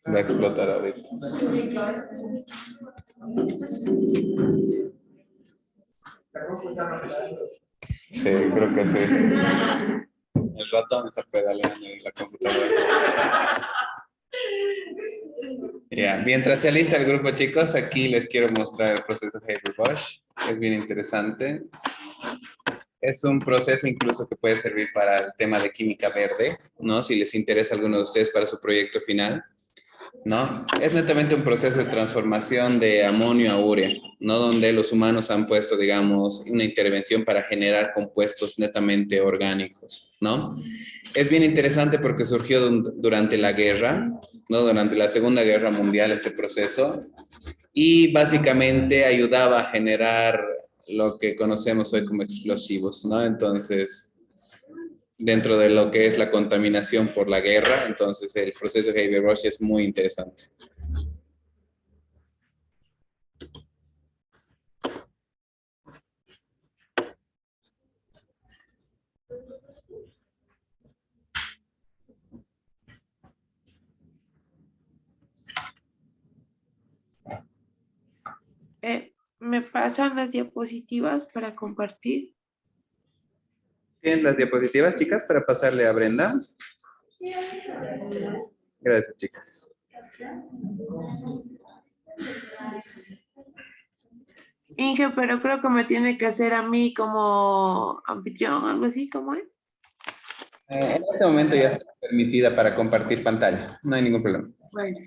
Va a explotar ahorita. Sí, creo que sí. El ratón está pedaleando en la computadora. Ya, mientras se alista el grupo, chicos, aquí les quiero mostrar el proceso Haber-Bosch. Es bien interesante. Es un proceso incluso que puede servir para el tema de química verde, ¿no? Si les interesa a alguno de ustedes para su proyecto final, ¿no? Es netamente un proceso de transformación de amonio a urea, ¿no? Donde los humanos han puesto, digamos, una intervención para generar compuestos netamente orgánicos, ¿no? Es bien interesante porque surgió durante la guerra, ¿no? Durante la Segunda Guerra Mundial este proceso y básicamente ayudaba a generar lo que conocemos hoy como explosivos, ¿no? Entonces, dentro de lo que es la contaminación por la guerra, entonces el proceso de Haber-Bosch es muy interesante. ¿Me pasan las diapositivas para compartir? ¿Tienen las diapositivas, chicas, para pasarle a Brenda? Gracias, chicas. Inge, pero creo que me tiene que hacer a mí como anfitrión, algo así, ¿cómo es? En este momento ya está permitida para compartir pantalla. No hay ningún problema. Bueno.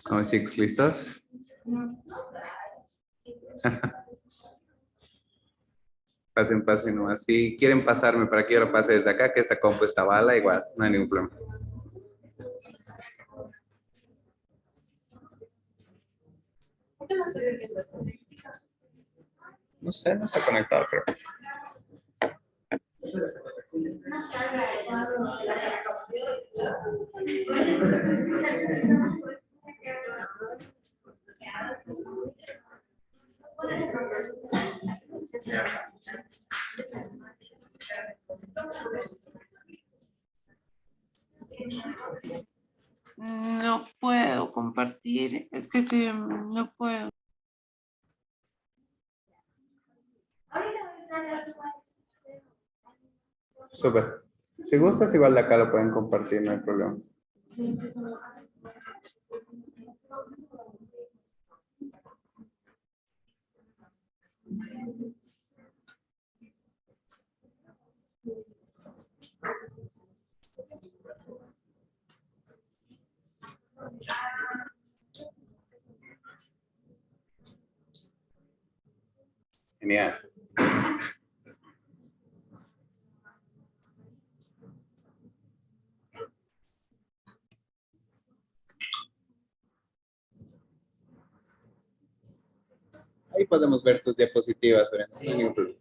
¿Cómo, chicos? ¿Listos? Pasen, pasen nomás. Si quieren pasarme para que yo lo pase desde acá, que esta compu está bala, igual, no hay ningún problema. No sé, no está conectado, creo. No puedo compartir, es que no puedo. Súper. Si gustas, igual de acá lo pueden compartir, no hay problema. Genial. Ahí podemos ver tus diapositivas, Brenda. No hay ningún problema.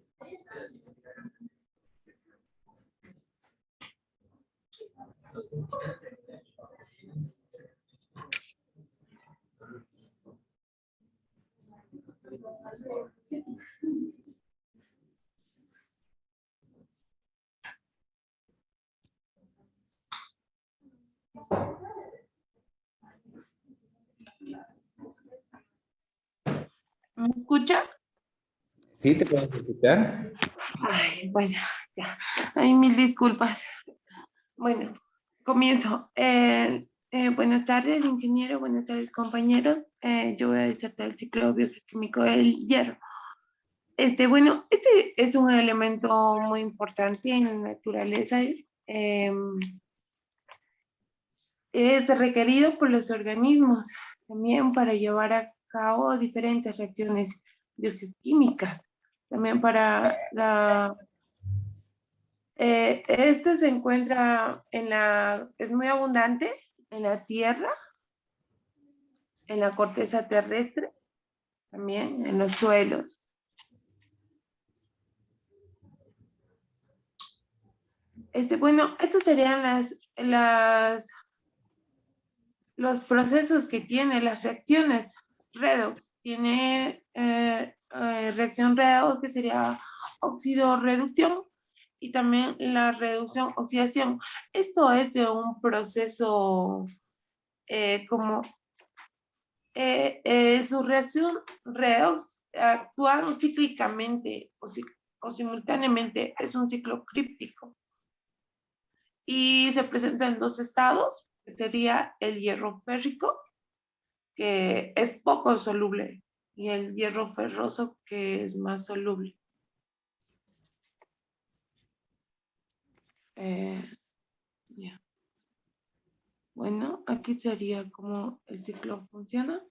¿Me escucha? ¿Sí te puedes escuchar? Ay, bueno, ya. Ay, mil disculpas. Bueno, comienzo. Buenas tardes, ingeniero. Buenas tardes, compañeros. Yo voy a disertar el ciclo bioquímico del hierro. Bueno, este es un elemento muy importante en la naturaleza. Es requerido por los organismos también para llevar a cabo diferentes reacciones bioquímicas. También para la... esto se encuentra es muy abundante en la tierra, en la corteza terrestre, también en los suelos. Bueno, estos serían los procesos que tiene, las reacciones redox. Tiene reacción redox, que sería óxido-reducción, y también la reducción-oxidación. Esto es de un proceso como su reacción redox actúan cíclicamente o simultáneamente. Es un ciclo críptico y se presenta en dos estados, que sería el hierro férrico, que es poco soluble, y el hierro ferroso, que es más soluble. Yeah. Bueno, aquí sería como el ciclo funciona.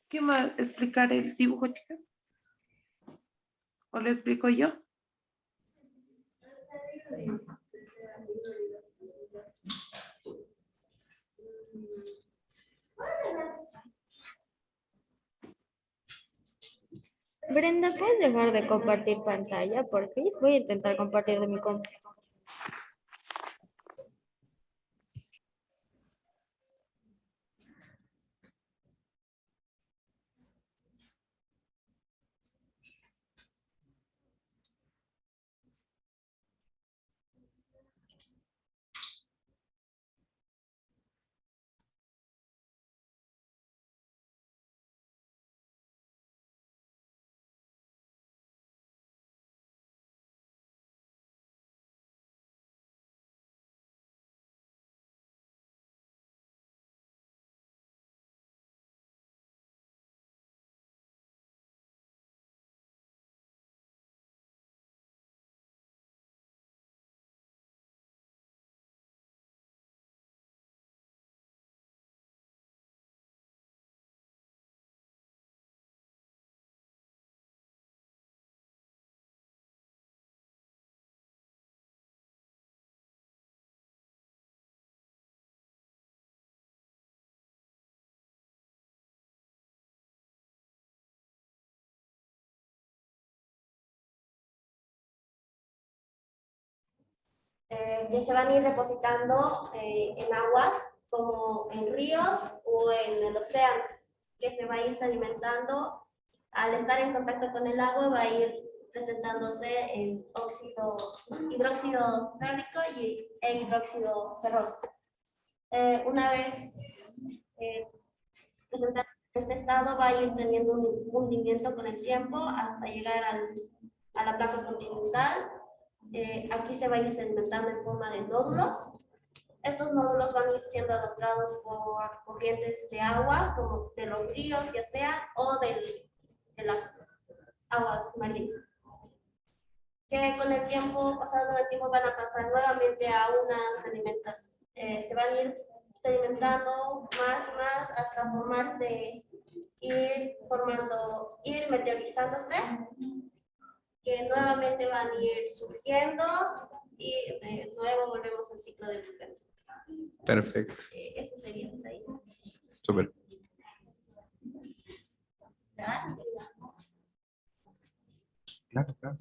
¿Qué más explicar el dibujo, chicas? ¿O lo explico yo? Brenda, ¿puedes dejar de compartir pantalla, por fin? Voy a intentar compartir de mi compu. Que se van a ir depositando en aguas como en ríos o en el océano, que se va a ir sedimentando. Al estar en contacto con el agua va a ir presentándose el hidróxido férrico e hidróxido ferroso. Una vez presentado en este estado, va a ir teniendo un hundimiento con el tiempo hasta llegar a la placa continental. Aquí se va a ir sedimentando en forma de nódulos. Estos nódulos van a ir siendo arrastrados por corrientes de agua, como de los ríos, ya sea, o de las aguas marinas. Que con el tiempo, pasado el tiempo, van a pasar nuevamente a unas sedimentas. Se van a ir sedimentando más y más hasta formarse, ir meteorizándose, que nuevamente van a ir surgiendo y de nuevo volvemos al ciclo del vulcano. Perfecto. Eso sería hasta ahí. Súper. Claro, claro.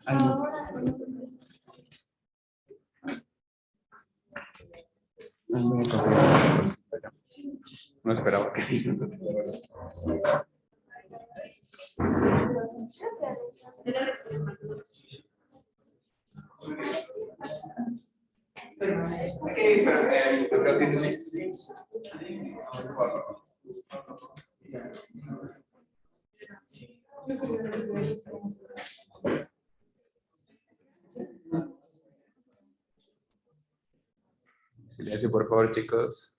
Ahora, Voy a conseguir no esperaba que silencio, por favor, chicos.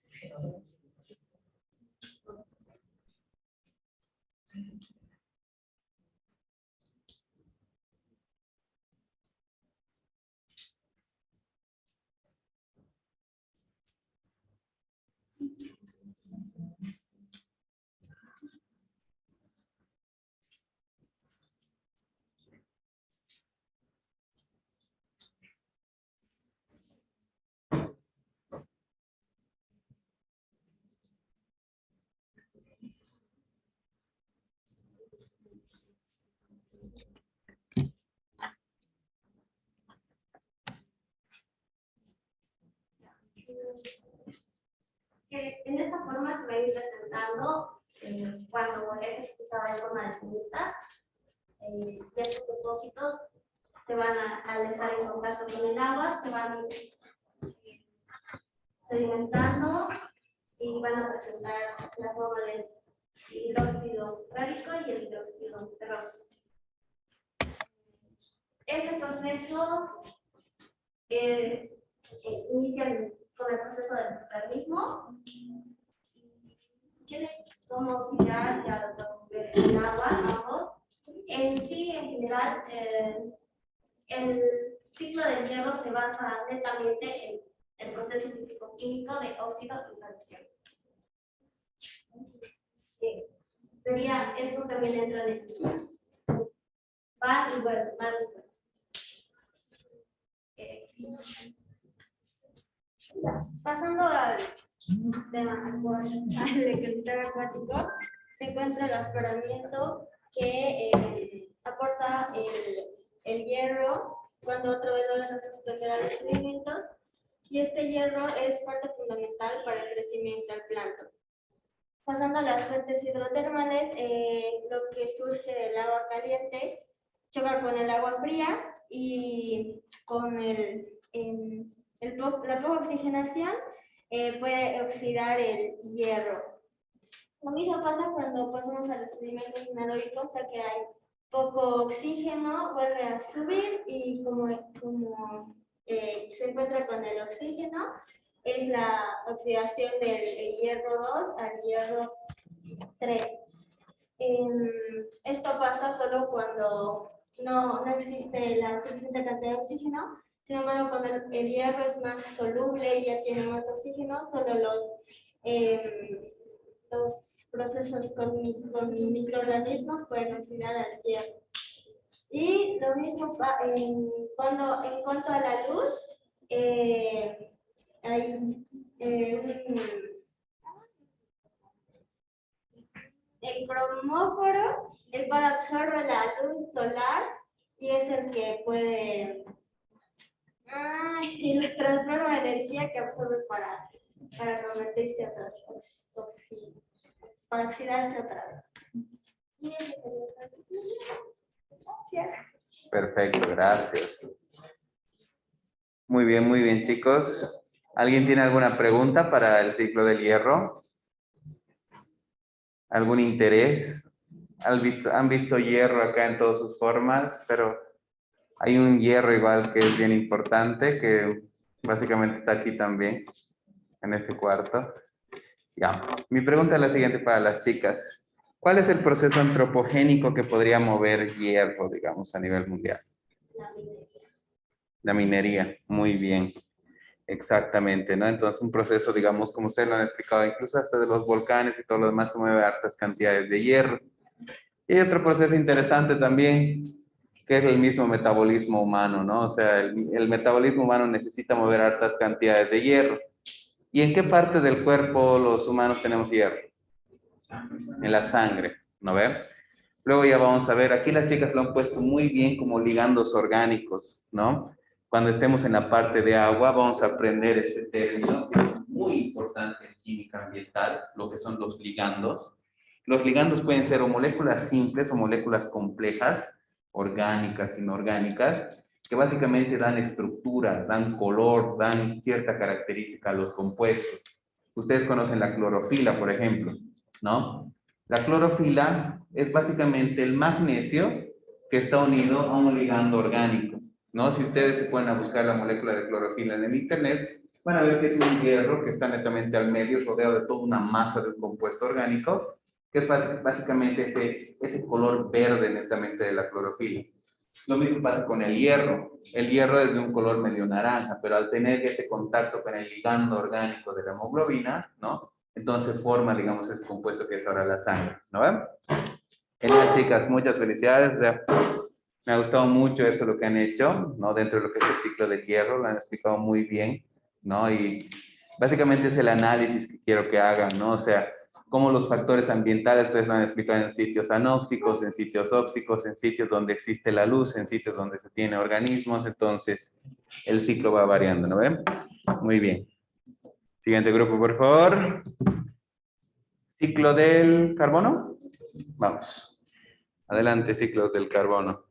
Que en esta forma se va a ir presentando cuando es expulsada en forma de ceniza. Estos depósitos se van al estar en contacto con el agua, se van a ir sedimentando y van a presentar la forma del hidróxido férrico y el hidróxido ferroso. Este proceso inicia con el proceso del termismo. Vamos a mirar ya el agua, ambos. En sí, en general, el ciclo del hierro se basa netamente en el proceso físico-químico de óxido y reducción. Sería, esto también entra en este. Va y vuelve, va y vuelve. Pasando al tema al ecosistema acuático, se encuentra el afloramiento que aporta el hierro cuando otra vez se superan los sedimentos, y este hierro es parte fundamental para el crecimiento del plancton. Pasando a las fuentes hidrotermales, lo que surge del agua caliente choca con el agua fría y con la poca oxigenación puede oxidar el hierro. Lo mismo pasa cuando pasamos a los sedimentos anaeróbicos, ya que hay poco oxígeno, vuelve a subir y como se encuentra con el oxígeno, es la oxidación del hierro 2 al hierro 3. Esto pasa solo cuando no existe la suficiente cantidad de oxígeno. Sin embargo, cuando el hierro es más soluble y ya tiene más oxígeno, solo los procesos con microorganismos pueden oxidar al hierro. Y lo mismo en cuanto a la luz, hay el cromóforo, el cual absorbe la luz solar y es el que puede y los transforma en energía que absorbe para convertirse a para oxidarse otra vez. Y eso sería. Gracias. Perfecto, gracias. Muy bien, chicos. ¿Alguien tiene alguna pregunta para el ciclo del hierro? ¿Algún interés? Han visto hierro acá en todas sus formas, pero hay un hierro igual que es bien importante, que básicamente está aquí también, en este cuarto. Ya. Mi pregunta es la siguiente para las chicas. ¿Cuál es el proceso antropogénico que podría mover hierro, digamos, a nivel mundial? La minería. Muy bien. Exactamente, ¿no? Entonces, un proceso, digamos, como ustedes lo han explicado, incluso hasta de los volcanes y todo lo demás, se mueve hartas cantidades de hierro. Y hay otro proceso interesante también, que es el mismo metabolismo humano, ¿no? O sea, el metabolismo humano necesita mover hartas cantidades de hierro. ¿Y en qué parte del cuerpo los humanos tenemos hierro? En la sangre, ¿no ven? Luego ya vamos a ver, aquí las chicas lo han puesto muy bien como ligandos orgánicos, ¿no? Cuando estemos en la parte de agua vamos a aprender este término, que es muy importante en química ambiental, lo que son los ligandos. Los ligandos pueden ser o moléculas simples o moléculas complejas, orgánicas, inorgánicas, que básicamente dan estructura, dan color, dan cierta característica a los compuestos. Ustedes conocen la clorofila, por ejemplo, ¿no? La clorofila es básicamente el magnesio que está unido a un ligando orgánico, ¿no? Si ustedes se ponen a buscar la molécula de clorofila en el internet, van a ver que es un hierro que está netamente al medio, rodeado de toda una masa de un compuesto orgánico, que es básicamente ese color verde netamente de la clorofila. Lo mismo pasa con el hierro. El hierro es de un color medio naranja, pero al tener ese contacto con el ligando orgánico de la hemoglobina, ¿no? Entonces forma, digamos, ese compuesto que es ahora la sangre, ¿no ven? Genial, chicas, muchas felicidades. O sea, me ha gustado mucho esto lo que han hecho, ¿no? Dentro de lo que es el ciclo del hierro, lo han explicado muy bien, ¿no? Y básicamente es el análisis que quiero que hagan, ¿no? O sea, cómo los factores ambientales, ustedes lo han explicado en sitios anóxicos, en sitios óxicos, en sitios donde existe la luz, en sitios donde se tiene organismos, entonces el ciclo va variando, ¿no ven? Muy bien. Siguiente grupo, por favor. Ciclo del carbono. Vamos. Adelante, ciclos del carbono.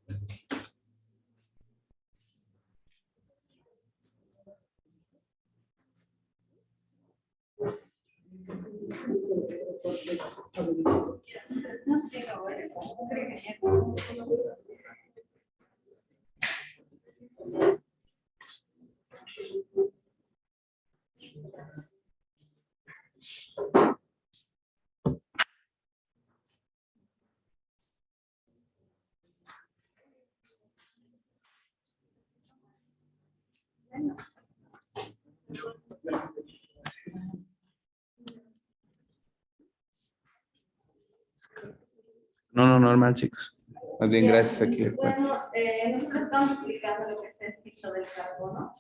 No, normal, chicos. Más bien, gracias aquí. Bueno, nosotros estamos explicando lo que es el ciclo del carbono.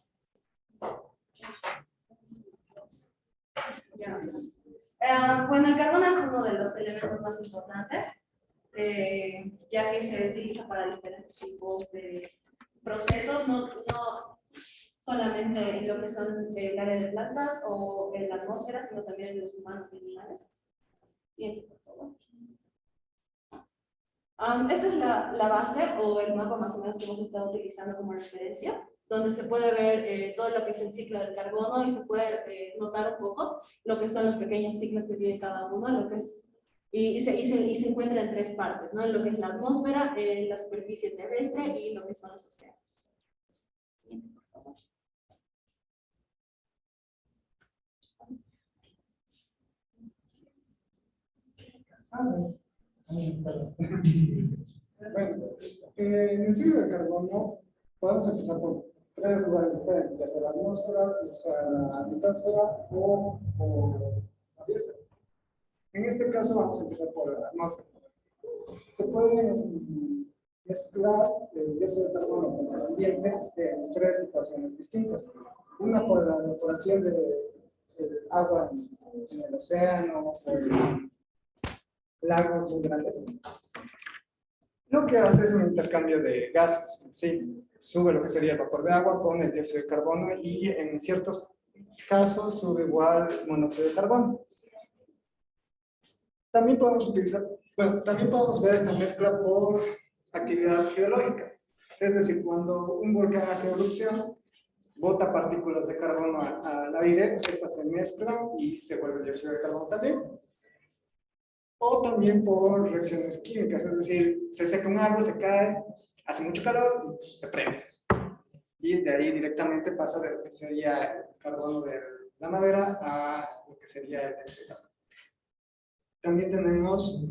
Bueno, el carbono es uno de los elementos más importantes, ya que se utiliza para diferentes tipos de procesos, no solamente en lo que son el área de plantas o en la atmósfera, sino también en los humanos y animales. Bien, por favor. Esta es la base o el mapa más o menos que hemos estado utilizando como referencia, donde se puede ver todo lo que es el ciclo del carbono y se puede notar un poco lo que son los pequeños ciclos que tiene cada uno, lo que es, y se encuentra en tres partes, ¿no? Lo que es la atmósfera, la superficie terrestre y lo que son los océanos. Bien, por favor. Bueno, en el ciclo del carbono podemos empezar por tres lugares diferentes, ya sea la atmósfera, ya sea la litosfera o la biosfera. En este caso vamos a empezar por la atmósfera. Se puede mezclar el dióxido de carbono con el ambiente en tres situaciones distintas. Una por la evaporación de agua en el océano o en lagos muy grandes. Lo que hace es un intercambio de gases, ¿sí? Sube lo que sería el vapor de agua con el dióxido de carbono y en ciertos casos sube igual monóxido de carbono. También podemos utilizar, bueno, también podemos ver esta mezcla por actividad geológica. Es decir, cuando un volcán hace erupción, bota partículas de carbono al aire, estas se mezclan y se vuelve dióxido de carbono también. O también por reacciones químicas, es decir, se seca un árbol, se cae, hace mucho calor y pues, se prende. Y de ahí directamente pasa de lo que sería el carbono de la madera a lo que sería el dióxido de carbono. También tenemos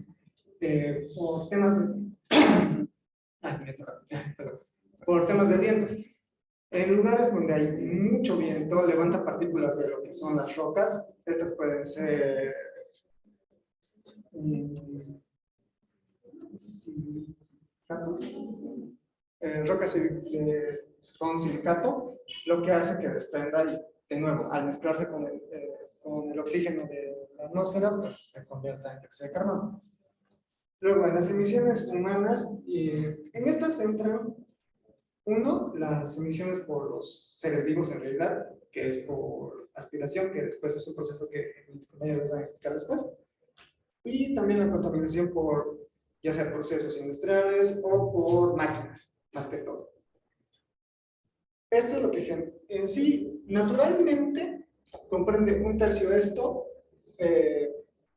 por temas de... por temas de viento. En lugares donde hay mucho viento, levanta partículas de lo que son las rocas. Estas pueden ser rocas con silicato, lo que hace que desprenda y, de nuevo, al mezclarse con el oxígeno de la atmósfera, pues se convierta en dióxido de carbono. Luego, en las emisiones humanas, en estas entran, uno, las emisiones por los seres vivos en realidad, que es por aspiración, que después es un proceso que mis compañeros les van a explicar después. Y también la contaminación por, ya sea procesos industriales o por máquinas, más que todo. Esto es lo que en sí, naturalmente, comprende un tercio de esto,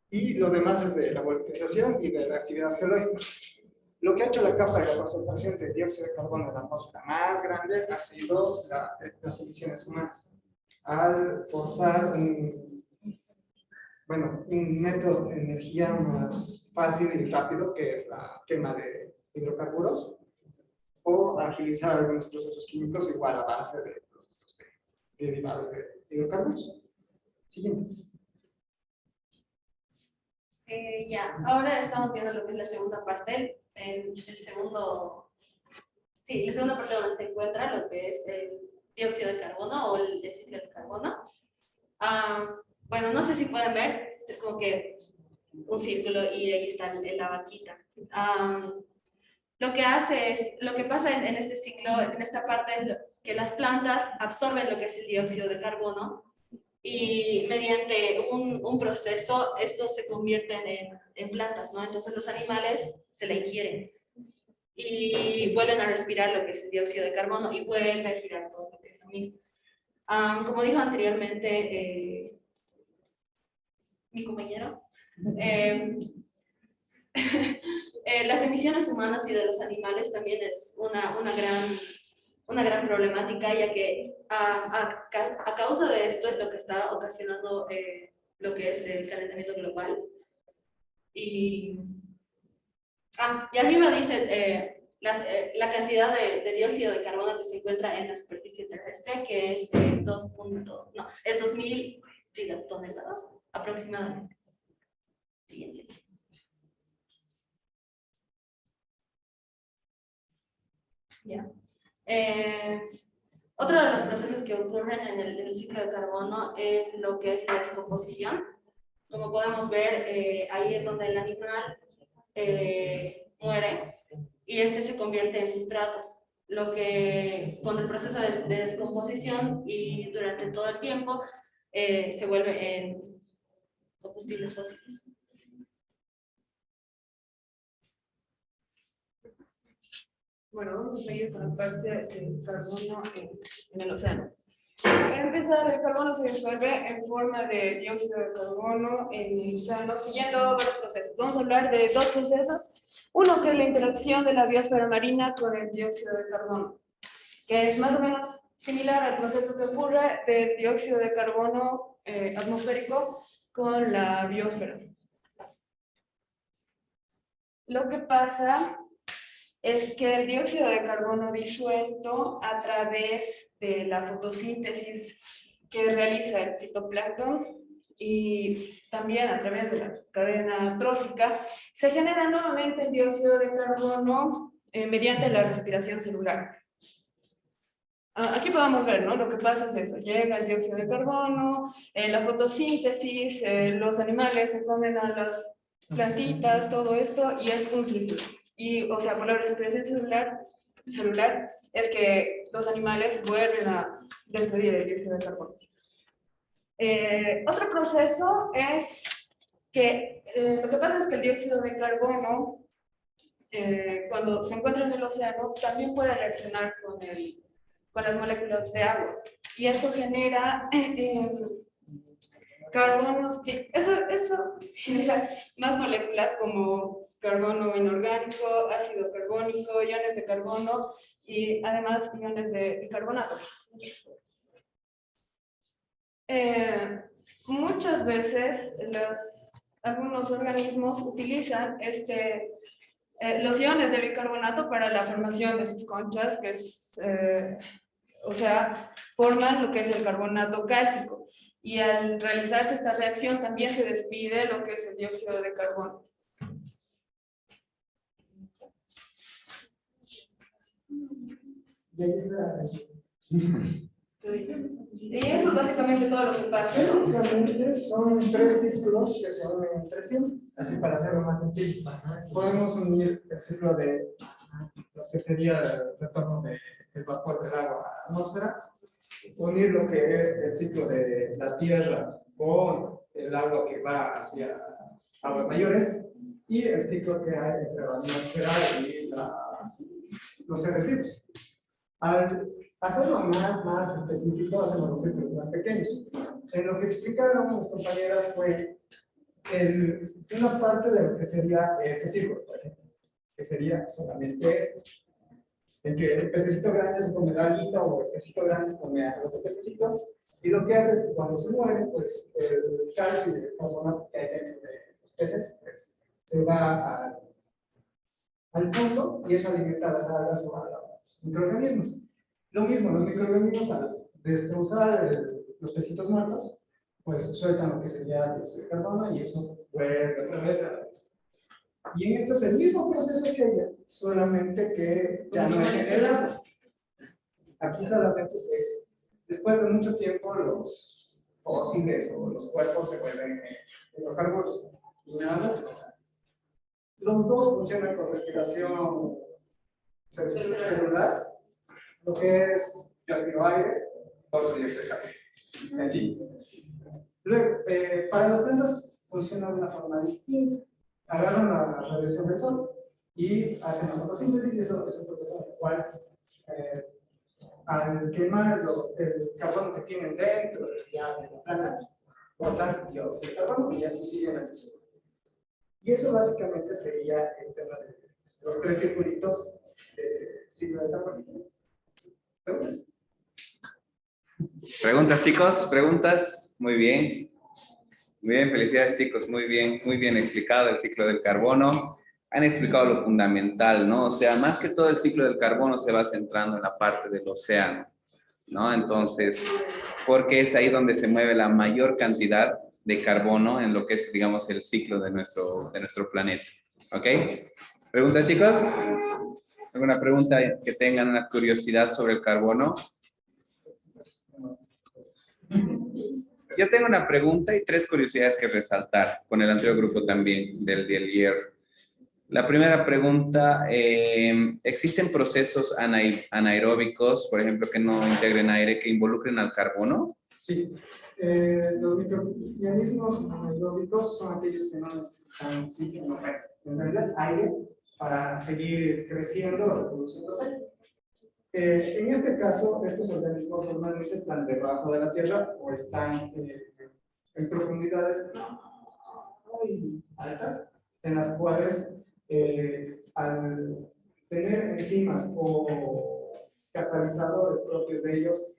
y lo demás es de la volatilización y de la actividad geológica. Lo que ha hecho la capa de la concentración de dióxido de carbono en la atmósfera más grande ha sido las emisiones humanas. Al forzar un método de energía más fácil y rápido, que es la quema de hidrocarburos, o agilizar algunos procesos químicos igual a base de productos derivados de hidrocarburos. Siguiente. Ya, ahora estamos viendo lo que es la segunda parte, la segunda parte donde se encuentra lo que es el dióxido de carbono o el ciclo del carbono. Bueno, no sé si pueden ver, es como que un círculo y ahí está la vaquita. Lo que pasa en este ciclo, en esta parte, es que las plantas absorben lo que es el dióxido de carbono y mediante un proceso estos se convierten en plantas, ¿no? Entonces los animales se la ingieren y vuelven a respirar lo que es el dióxido de carbono y vuelve a girar todo lo que es lo mismo. Como dijo anteriormente mi compañero, las emisiones humanas y de los animales también es una gran problemática, ya que a causa de esto es lo que está ocasionando lo que es el calentamiento global. Y arriba dice la cantidad de dióxido de carbono que se encuentra en la superficie terrestre, que es 2.000 gigatoneladas aproximadamente. Siguiente. Ya. Otro de los procesos que ocurren en el ciclo de carbono es lo que es la descomposición. Como podemos ver, ahí es donde el animal muere y este se convierte en sustratos. Lo que con el proceso de descomposición y durante todo el tiempo se vuelve en combustibles fósiles. Bueno, vamos a seguir con la parte del carbono en el océano. Para empezar, el carbono se disuelve en forma de dióxido de carbono en el océano, siguiendo varios procesos. Vamos a hablar de dos procesos. Uno que es la interacción de la biosfera marina con el dióxido de carbono, que es más o menos similar al proceso que ocurre del dióxido de carbono atmosférico con la biosfera. Lo que pasa es que el dióxido de carbono disuelto a través de la fotosíntesis que realiza el fitoplancton y también a través de la cadena trófica, se genera nuevamente el dióxido de carbono mediante la respiración celular. Aquí podemos ver, ¿no? Lo que pasa es eso, llega el dióxido de carbono, la fotosíntesis, los animales se comen a las plantitas, todo esto, y es un ciclo. Y, o sea, por la respiración celular es que los animales vuelven a despedir el dióxido de carbono. Otro proceso es que lo que pasa es que el dióxido de carbono, cuando se encuentra en el océano, también puede reaccionar con las moléculas de agua. Y eso genera carbonos, sí, eso genera más moléculas como carbono inorgánico, ácido carbónico, iones de carbono y además iones de bicarbonato. Muchas veces algunos organismos utilizan los iones de bicarbonato para la formación de sus conchas, que es, o sea, forman lo que es el carbonato cálcico. Y al realizarse esta reacción también se despide lo que es el dióxido de carbono. Y eso es básicamente todo lo que pasa, ¿no? Básicamente son 3 ciclos que se unen entre sí, así para hacerlo más sencillo. Podemos unir el ciclo de lo que sería el retorno del vapor del agua a la atmósfera, unir lo que es el ciclo de la Tierra con el agua que va hacia aguas mayores y el ciclo que hay entre la atmósfera y los seres vivos. Al hacerlo más específico, hacemos los ciclos más pequeños. En lo que explicaron mis compañeras fue una parte de lo que sería este círculo, por ejemplo, que sería solamente este. En que el pececito grande se come la alita o el pececito grande se come al otro pececito, y lo que hace es que cuando se muere, pues el calcio y el carbonato que hay dentro de los peces pues, se va al fondo y eso alimenta a las algas o a los microorganismos. Lo mismo, los microorganismos al destrozar los pecitos muertos, pues sueltan lo que sería el dióxido de carbono y eso vuelve otra vez a la vez. Y en esto es el mismo proceso que ella, solamente que ya no es en el agua. Aquí solamente después de mucho tiempo los fósiles o los cuerpos se vuelven hidrocarburos y nada más. Los dos funcionan con respiración celular, lo que es yo aspiro aire, otro dióxido de carbono. Así. Luego, para las plantas funciona de una forma distinta. Agarran la radiación del sol y hacen la fotosíntesis y eso es un proceso en el cual al quemar el carbono que tienen dentro de la planta, botan dióxido de carbono y así siguen aquí. Y eso básicamente sería el tema de los 3 circulitos de ciclo de carbono. ¿Preguntas? ¿Preguntas, chicos? ¿Preguntas? Muy bien. Muy bien, felicidades, chicos. Muy bien explicado el ciclo del carbono. Han explicado lo fundamental, ¿no? O sea, más que todo el ciclo del carbono se va centrando en la parte del océano, ¿no? Entonces, porque es ahí donde se mueve la mayor cantidad de carbono en lo que es, digamos, el ciclo de nuestro planeta. ¿Ok? ¿Preguntas, chicos? ¿Alguna pregunta que tengan una curiosidad sobre el carbono? Yo tengo una pregunta y 3 curiosidades que resaltar, con el anterior grupo también, del hierro. La primera pregunta, ¿existen procesos anaeróbicos, por ejemplo, que no integren aire, que involucren al carbono? Sí. Los microorganismos anaeróbicos son aquellos que no necesitan oxígeno, no, en realidad aire, para seguir creciendo o reproduciéndose. En este caso, estos organismos normalmente están debajo de la tierra o están en profundidades muy altas, en las cuales al tener enzimas o catalizadores propios de ellos,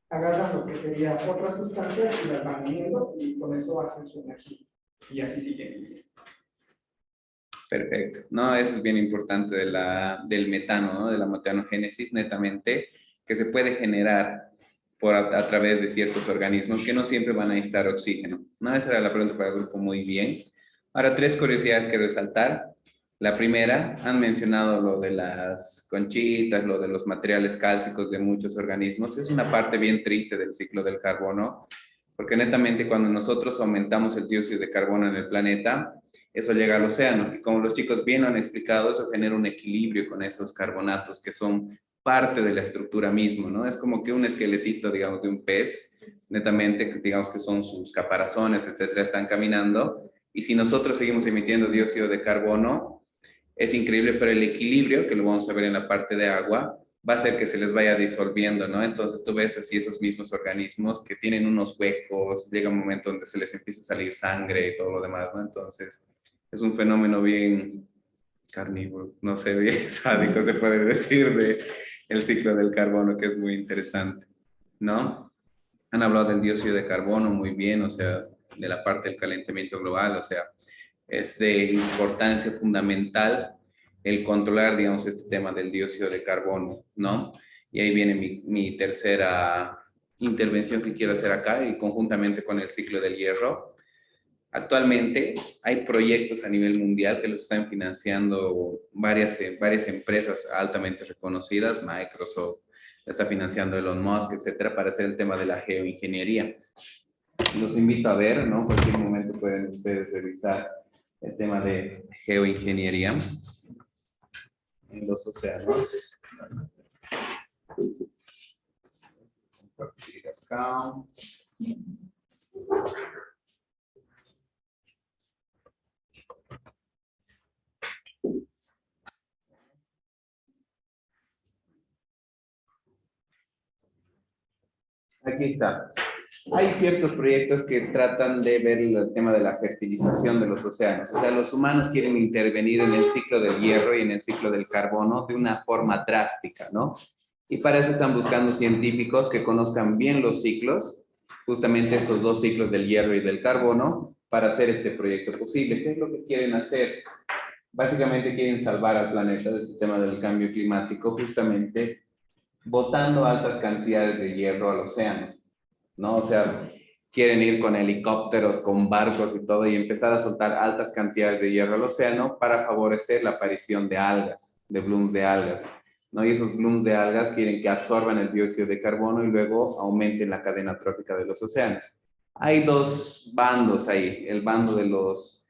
agarran lo que serían otras sustancias y las van uniendo y con eso hacen su energía. Y así siguen. Perfecto. No, eso es bien importante del metano, ¿no? De la metanogénesis, netamente, que se puede generar a través de ciertos organismos que no siempre van a necesitar oxígeno. No, esa era la pregunta para el grupo. Muy bien. Ahora, 3 curiosidades que resaltar. La primera, han mencionado lo de las conchitas, lo de los materiales cálcicos de muchos organismos. Es una parte bien triste del ciclo del carbono, porque netamente cuando nosotros aumentamos el dióxido de carbono en el planeta, eso llega al océano. Y como los chicos bien han explicado, eso genera un equilibrio con esos carbonatos que son parte de la estructura misma, ¿no? Es como que un esqueletito, digamos, de un pez, netamente, digamos que son sus caparazones, etcétera, están caminando. Y si nosotros seguimos emitiendo dióxido de carbono, es increíble, pero el equilibrio, que lo vamos a ver en la parte de agua, va a hacer que se les vaya disolviendo, ¿no? Entonces tú ves así esos mismos organismos que tienen unos huecos, llega un momento donde se les empieza a salir sangre y todo lo demás, ¿no? Entonces es un fenómeno bien carnívoro, no sé, bien sádico se puede decir de el ciclo del carbono, que es muy interesante, ¿no? Han hablado del dióxido de carbono muy bien, o sea, de la parte del calentamiento global, o sea, es de importancia fundamental el controlar, digamos, este tema del dióxido de carbono, ¿no? Y ahí viene mi tercera intervención que quiero hacer acá y conjuntamente con el ciclo del hierro. Actualmente hay proyectos a nivel mundial que los están financiando varias empresas altamente reconocidas, Microsoft, está financiando Elon Musk, etcétera, para hacer el tema de la geoingeniería. Los invito a ver, ¿no? Cualquier momento pueden ustedes revisar el tema de geoingeniería en los océanos. Compartir acá. Aquí está. Hay ciertos proyectos que tratan de ver el tema de la fertilización de los océanos. O sea, los humanos quieren intervenir en el ciclo del hierro y en el ciclo del carbono de una forma drástica, ¿no? Y para eso están buscando científicos que conozcan bien los ciclos, justamente estos dos ciclos del hierro y del carbono, para hacer este proyecto posible. ¿Qué es lo que quieren hacer? Básicamente quieren salvar al planeta de este tema del cambio climático, justamente botando altas cantidades de hierro al océano, ¿no? O sea, quieren ir con helicópteros, con barcos y todo y empezar a soltar altas cantidades de hierro al océano para favorecer la aparición de algas, de blooms de algas, ¿no? Y esos blooms de algas quieren que absorban el dióxido de carbono y luego aumenten la cadena trófica de los océanos. Hay dos bandos ahí, el bando de los,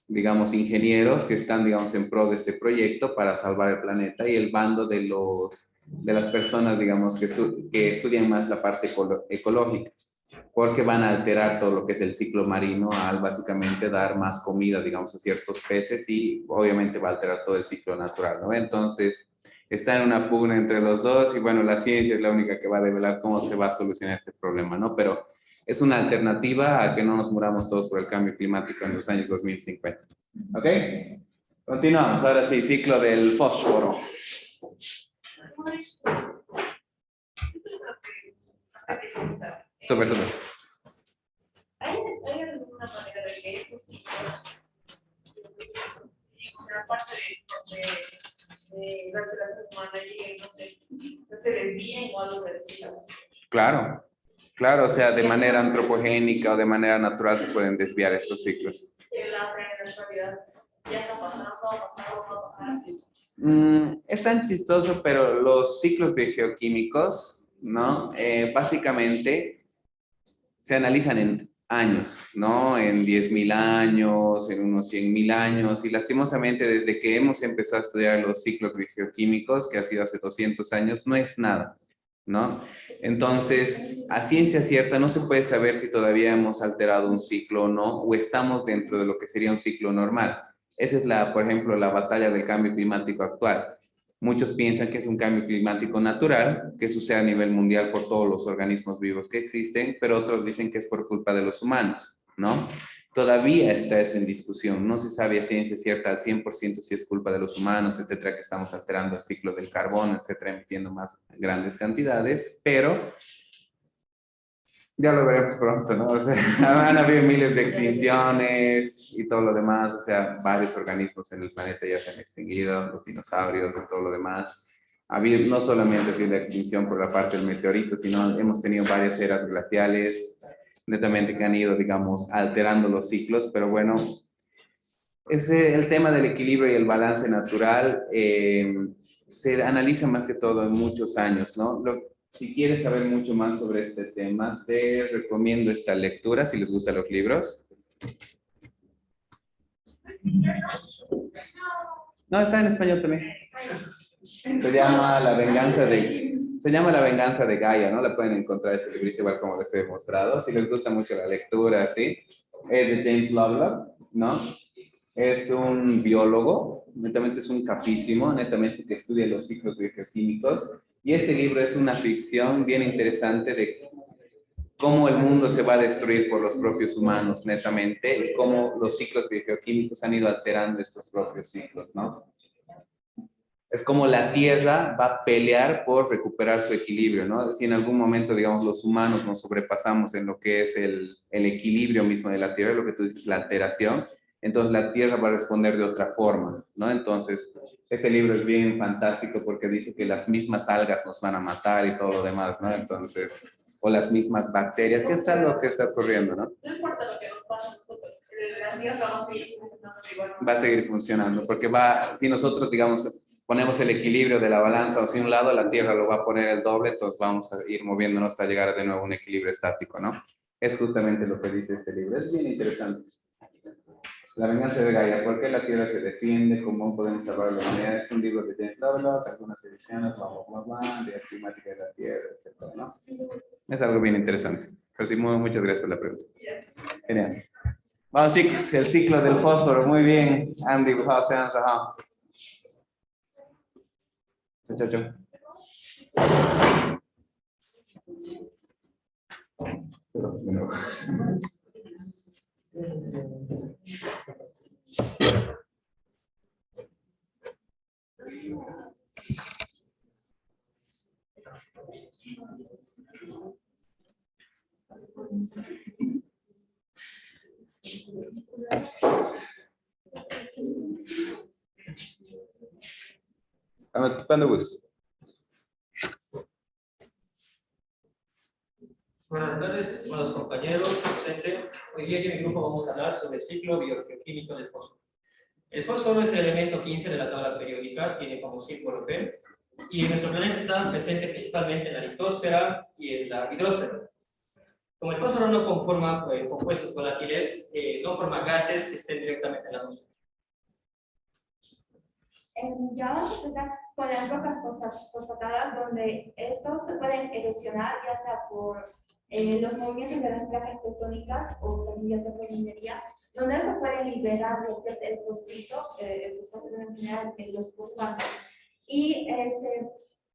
digamos, ingenieros que están, digamos, en pro de este proyecto para salvar el planeta y el bando de las personas, digamos, que estudian más la parte ecológica, porque van a alterar todo lo que es el ciclo marino al básicamente dar más comida, digamos, a ciertos peces y obviamente va a alterar todo el ciclo natural, ¿no? Entonces, está en una pugna entre los dos y bueno, la ciencia es la única que va a develar cómo se va a solucionar este problema, ¿no? Pero es una alternativa a que no nos muramos todos por el cambio climático en los años 2050. ¿Ok? Continuamos. Ahora sí, ciclo del fósforo. Súper. ¿Hay alguna manera de que estos ciclos, una parte de la relación humana y no sé, se desvíen o algo de estilo? Claro, o sea, de manera antropogénica o de manera natural se pueden desviar estos ciclos. ¿Qué la hacen en la actualidad? ¿Ya está pasando, ha pasado, no ha pasado? Es tan chistoso, pero los ciclos biogeoquímicos, ¿no? Básicamente se analizan en años, ¿no? En 10.000 años, en unos 100.000 años, y lastimosamente desde que hemos empezado a estudiar los ciclos biogeoquímicos, que ha sido hace 200 años, no es nada, ¿no? Entonces, a ciencia cierta no se puede saber si todavía hemos alterado un ciclo o no, o estamos dentro de lo que sería un ciclo normal. Esa es por ejemplo, la batalla del cambio climático actual. Muchos piensan que es un cambio climático natural, que sucede a nivel mundial por todos los organismos vivos que existen, pero otros dicen que es por culpa de los humanos, ¿no? Todavía está eso en discusión. No se sabe a ciencia cierta al 100% si es culpa de los humanos, etcétera, que estamos alterando el ciclo del carbono, etcétera, emitiendo más grandes cantidades, pero ya lo veremos pronto, ¿no? O sea, han habido miles de extinciones y todo lo demás, o sea, varios organismos en el planeta ya se han extinguido, los dinosaurios y todo lo demás. Ha habido no solamente así la extinción por la parte del meteorito, sino hemos tenido varias eras glaciales, netamente que han ido, digamos, alterando los ciclos, pero bueno, es el tema del equilibrio y el balance natural se analiza más que todo en muchos años, ¿no? Si quieres saber mucho más sobre este tema, te recomiendo esta lectura, si les gustan los libros. No, está en español también. Se llama La venganza de Gaia, ¿no? La pueden encontrar ese librito igual como les he mostrado. Si les gusta mucho la lectura, ¿sí? Es de James Lovelock, ¿no? Es un biólogo, netamente es un capísimo, netamente que estudia los ciclos bioquímicos Y este libro es una ficción bien interesante de cómo el mundo se va a destruir por los propios humanos, netamente, y cómo los ciclos biogeoquímicos han ido alterando estos propios ciclos, ¿no? Es como la Tierra va a pelear por recuperar su equilibrio, ¿no? Si en algún momento, digamos, los humanos nos sobrepasamos en lo que es el equilibrio mismo de la Tierra, lo que tú dices, la alteración, entonces la Tierra va a responder de otra forma, ¿no? Entonces, este libro es bien fantástico porque dice que las mismas algas nos van a matar y todo lo demás, ¿no? Entonces, o las mismas bacterias, que es algo que está ocurriendo, ¿no? No importa lo que nos pase a nosotros, la Tierra va a seguir funcionando igual. Va a seguir funcionando, porque si nosotros, digamos, ponemos el equilibrio de la balanza hacia un lado, la Tierra lo va a poner el doble, entonces vamos a ir moviéndonos hasta llegar de nuevo a un equilibrio estático, ¿no? Es justamente lo que dice este libro, es bien interesante. La venganza de Gaia, ¿por qué la Tierra se defiende? ¿Cómo podemos salvar la humanidad? Es un libro de James Lovelock, algunas ediciones, de climática de la Tierra, etc., ¿no? Es algo bien interesante. Pero sí, muchas gracias por la pregunta. Genial. Vamos, chicos, el ciclo del fósforo, muy bien. Andy, se han trabajado. Chao, chao. Cuando gusto. Buenas tardes, estimados compañeros, docente. Hoy día en mi grupo vamos a hablar sobre el ciclo biogeoquímico del fósforo. El fósforo es el elemento 15 de la tabla periódica, tiene como símbolo P, y en nuestro planeta está presente principalmente en la litosfera y en la hidrosfera. Como el fósforo no conforma compuestos volátiles, no forma gases que estén directamente en la atmósfera. Ya vamos a empezar con las rocas fosfatadas, donde estos se pueden erosionar, ya sea por los movimientos de las placas tectónicas o también ya sea por minería, donde se puede liberar lo que es el fosfito en general, los fosfatos. Y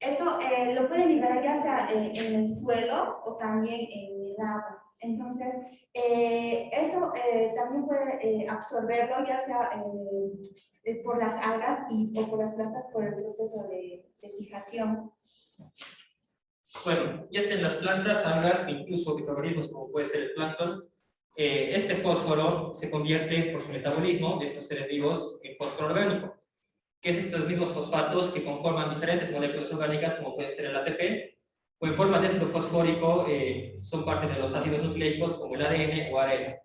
eso lo puede liberar ya sea en el suelo o también en el agua. Entonces, eso también puede absorberlo ya sea por las algas o por las plantas por el proceso de fijación. Bueno, ya sea en las plantas, algas, incluso microorganismos como puede ser el plancton, este fósforo se convierte por su metabolismo de estos seres vivos en fósforo orgánico, que es estos mismos fosfatos que conforman diferentes moléculas orgánicas como puede ser el ATP, o en forma de ácido fosfórico son parte de los ácidos nucleicos como el ADN o ARN.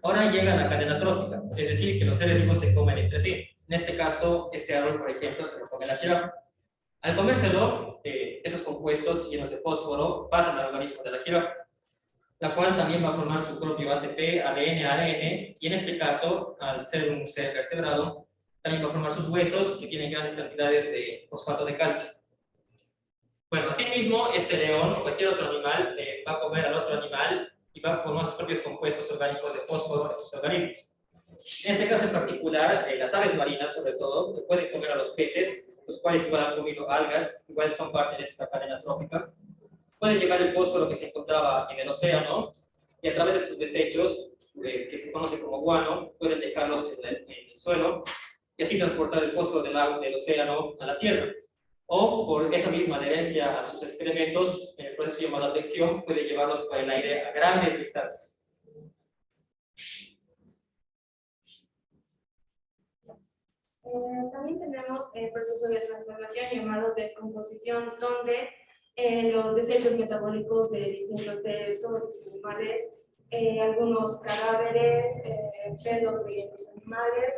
Ahora llega la cadena trófica, es decir, que los seres vivos se comen entre sí. En este caso, este árbol, por ejemplo, se lo come la jirafa. Al comérselo, esos compuestos llenos de fósforo pasan al organismo de la jirafa, la cual también va a formar su propio ATP, ADN, ARN, y en este caso, al ser un ser vertebrado, también va a formar sus huesos que tienen grandes cantidades de fosfato de calcio. Bueno, asimismo, este león o cualquier otro animal va a comer al otro animal y va a formar sus propios compuestos orgánicos de fósforo en sus organismos. En este caso en particular, las aves marinas, sobre todo, que pueden comer a los peces, los cuales igual han comido algas, igual son parte de esta cadena trófica. Pueden llevar el fósforo que se encontraba en el océano y a través de sus desechos, que se conoce como guano, pueden dejarlos en el suelo y así transportar el fósforo del océano a la tierra. O por esa misma adherencia a sus excrementos, en el proceso llamado advección, puede llevarlos por el aire a grandes distancias. También tenemos el proceso de transformación llamado descomposición, donde los desechos metabólicos de distintos de todos los animales, algunos cadáveres, pelos de los animales,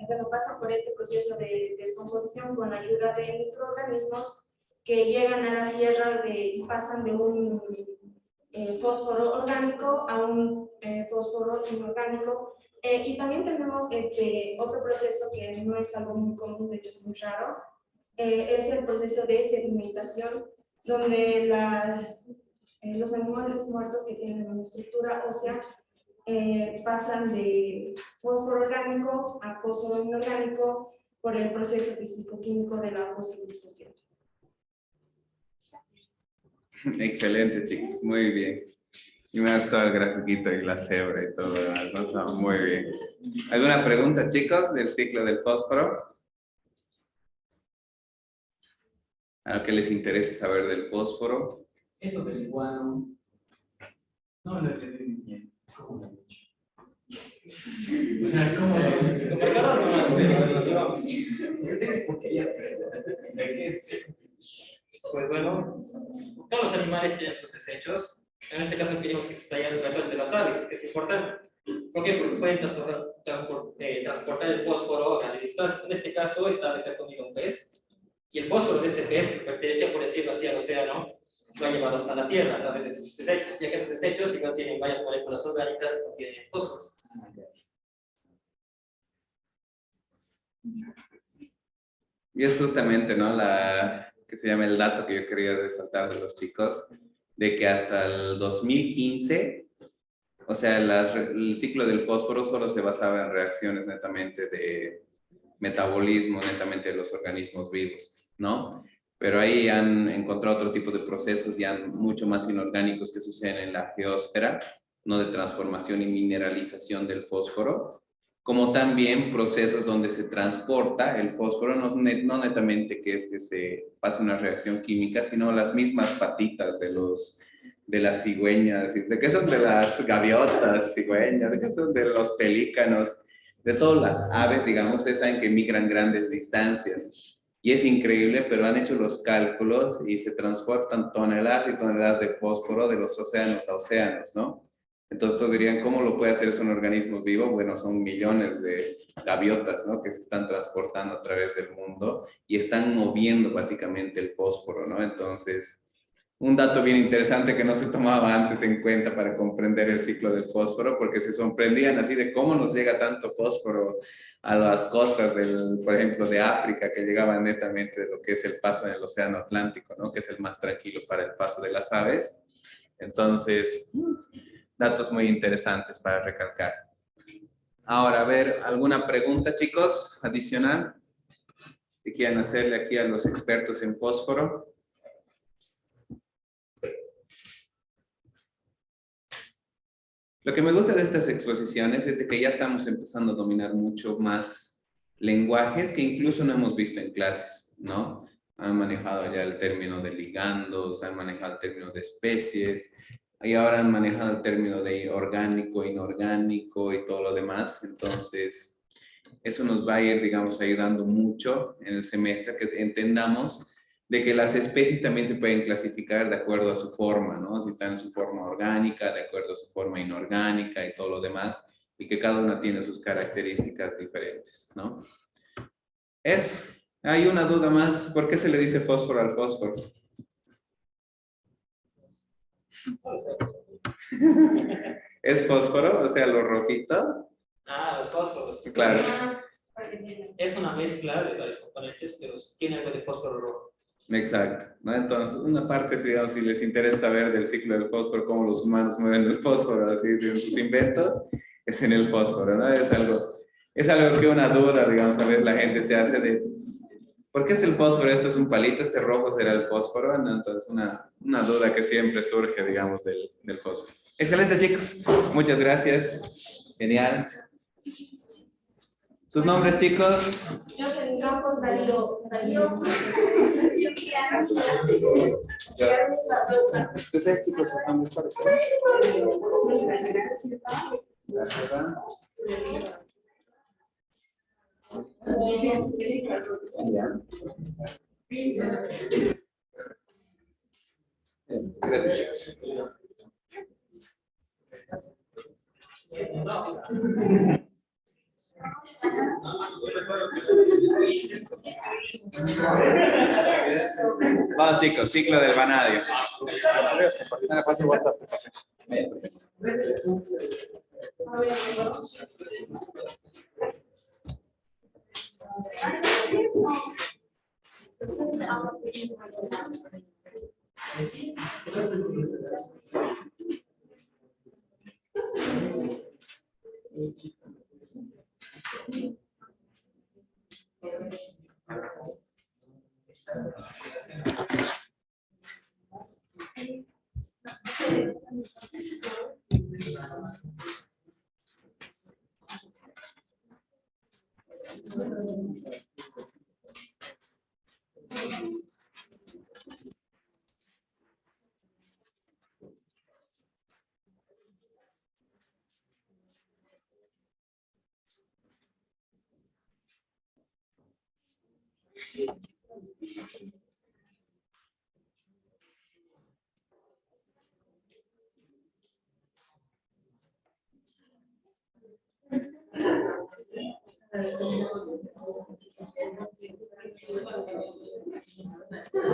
bueno, pasan por este proceso de descomposición con la ayuda de microorganismos que llegan a la tierra y pasan de un fósforo orgánico a un fósforo inorgánico. Y también tenemos otro proceso que no es algo muy común, de hecho es muy raro, es el proceso de sedimentación, donde los animales muertos que tienen una estructura ósea pasan de fósforo orgánico a fósforo inorgánico por el proceso físico-químico de la fosilización. Excelente, chicos, muy bien. Y me ha gustado el grafiquito y la cebra y todo lo demás, ¿no? Está muy bien. ¿Alguna pregunta, chicos, del ciclo del fósforo? ¿Algo que les interese saber del fósforo? Eso del guano, no lo entendí muy bien. ¿Cómo lo he hecho? O sea, ¿cómo lo he hecho? Pues bueno, todos los animales tienen sus desechos. En este caso queremos explayar el ratón de las aves, que es importante. ¿Por qué? Porque pueden transportar el fósforo a grandes distancias. En este caso, esta vez ha comido un pez. Y el fósforo de este pez, que pertenecía, por decirlo así, al océano, lo ha llevado hasta la Tierra a través de sus desechos, ya que esos desechos igual tienen varias moléculas orgánicas que contienen fósforo. Y es justamente, ¿no? Que se llama el dato que yo quería resaltar de los chicos, de que hasta el 2015, o sea, el ciclo del fósforo solo se basaba en reacciones netamente de metabolismo, netamente de los organismos vivos, ¿no? Pero ahí han encontrado otro tipo de procesos ya mucho más inorgánicos que suceden en la geósfera, ¿no? De transformación y mineralización del fósforo, como también procesos donde se transporta el fósforo, no netamente que es que se pase una reacción química, sino las mismas patitas de las cigüeñas, ¿de qué son? De las gaviotas, cigüeñas, ¿de qué son? De los pelícanos, de todas las aves, digamos, saben que migran grandes distancias. Y es increíble, pero han hecho los cálculos y se transportan toneladas y toneladas de fósforo de los océanos a océanos, ¿no? Entonces todos dirían, ¿cómo lo puede hacer un organismo vivo? Bueno, son millones de gaviotas, ¿no? Que se están transportando a través del mundo y están moviendo básicamente el fósforo, ¿no? Entonces, un dato bien interesante que no se tomaba antes en cuenta para comprender el ciclo del fósforo, porque se sorprendían así de cómo nos llega tanto fósforo a las costas por ejemplo, de África, que llegaban netamente de lo que es el paso del Océano Atlántico, ¿no? Que es el más tranquilo para el paso de las aves. Entonces, datos muy interesantes para recalcar. Ahora, a ver, ¿alguna pregunta, chicos, adicional que quieran hacerle aquí a los expertos en fósforo? Lo que me gusta de estas exposiciones es de que ya estamos empezando a dominar mucho más lenguajes que incluso no hemos visto en clases, ¿no? Han manejado ya el término de ligandos, han manejado el término de especies, y ahora han manejado el término de orgánico, inorgánico y todo lo demás. Entonces, eso nos va a ir, digamos, ayudando mucho en el semestre, que entendamos de que las especies también se pueden clasificar de acuerdo a su forma, ¿no? Si están en su forma orgánica, de acuerdo a su forma inorgánica y todo lo demás, y que cada una tiene sus características diferentes, ¿no? Eso. Hay una duda más. ¿Por qué se le dice fósforo al fósforo? ¿Es fósforo? O sea, lo rojito. Ah, los fósforos. Claro. Es una mezcla de varios componentes, pero tiene algo de fósforo rojo. Exacto, ¿no? Entonces, una parte, digamos, si les interesa saber del ciclo del fósforo, cómo los humanos mueven el fósforo, así, de sus inventos, es en el fósforo, ¿no? Es algo que una duda, digamos, a veces la gente se hace de, ¿por qué es el fósforo? Esto es un palito, este rojo será el fósforo, ¿no? Entonces, una duda que siempre surge, digamos, del fósforo. Excelente, chicos. Muchas gracias. Genial. ¿Sus nombres, chicos? Yo soy Campos Darío. ¿Ustedes, chicos, sus nombres cuáles son? Gracias. Vamos, chicos, ciclo del vanadio.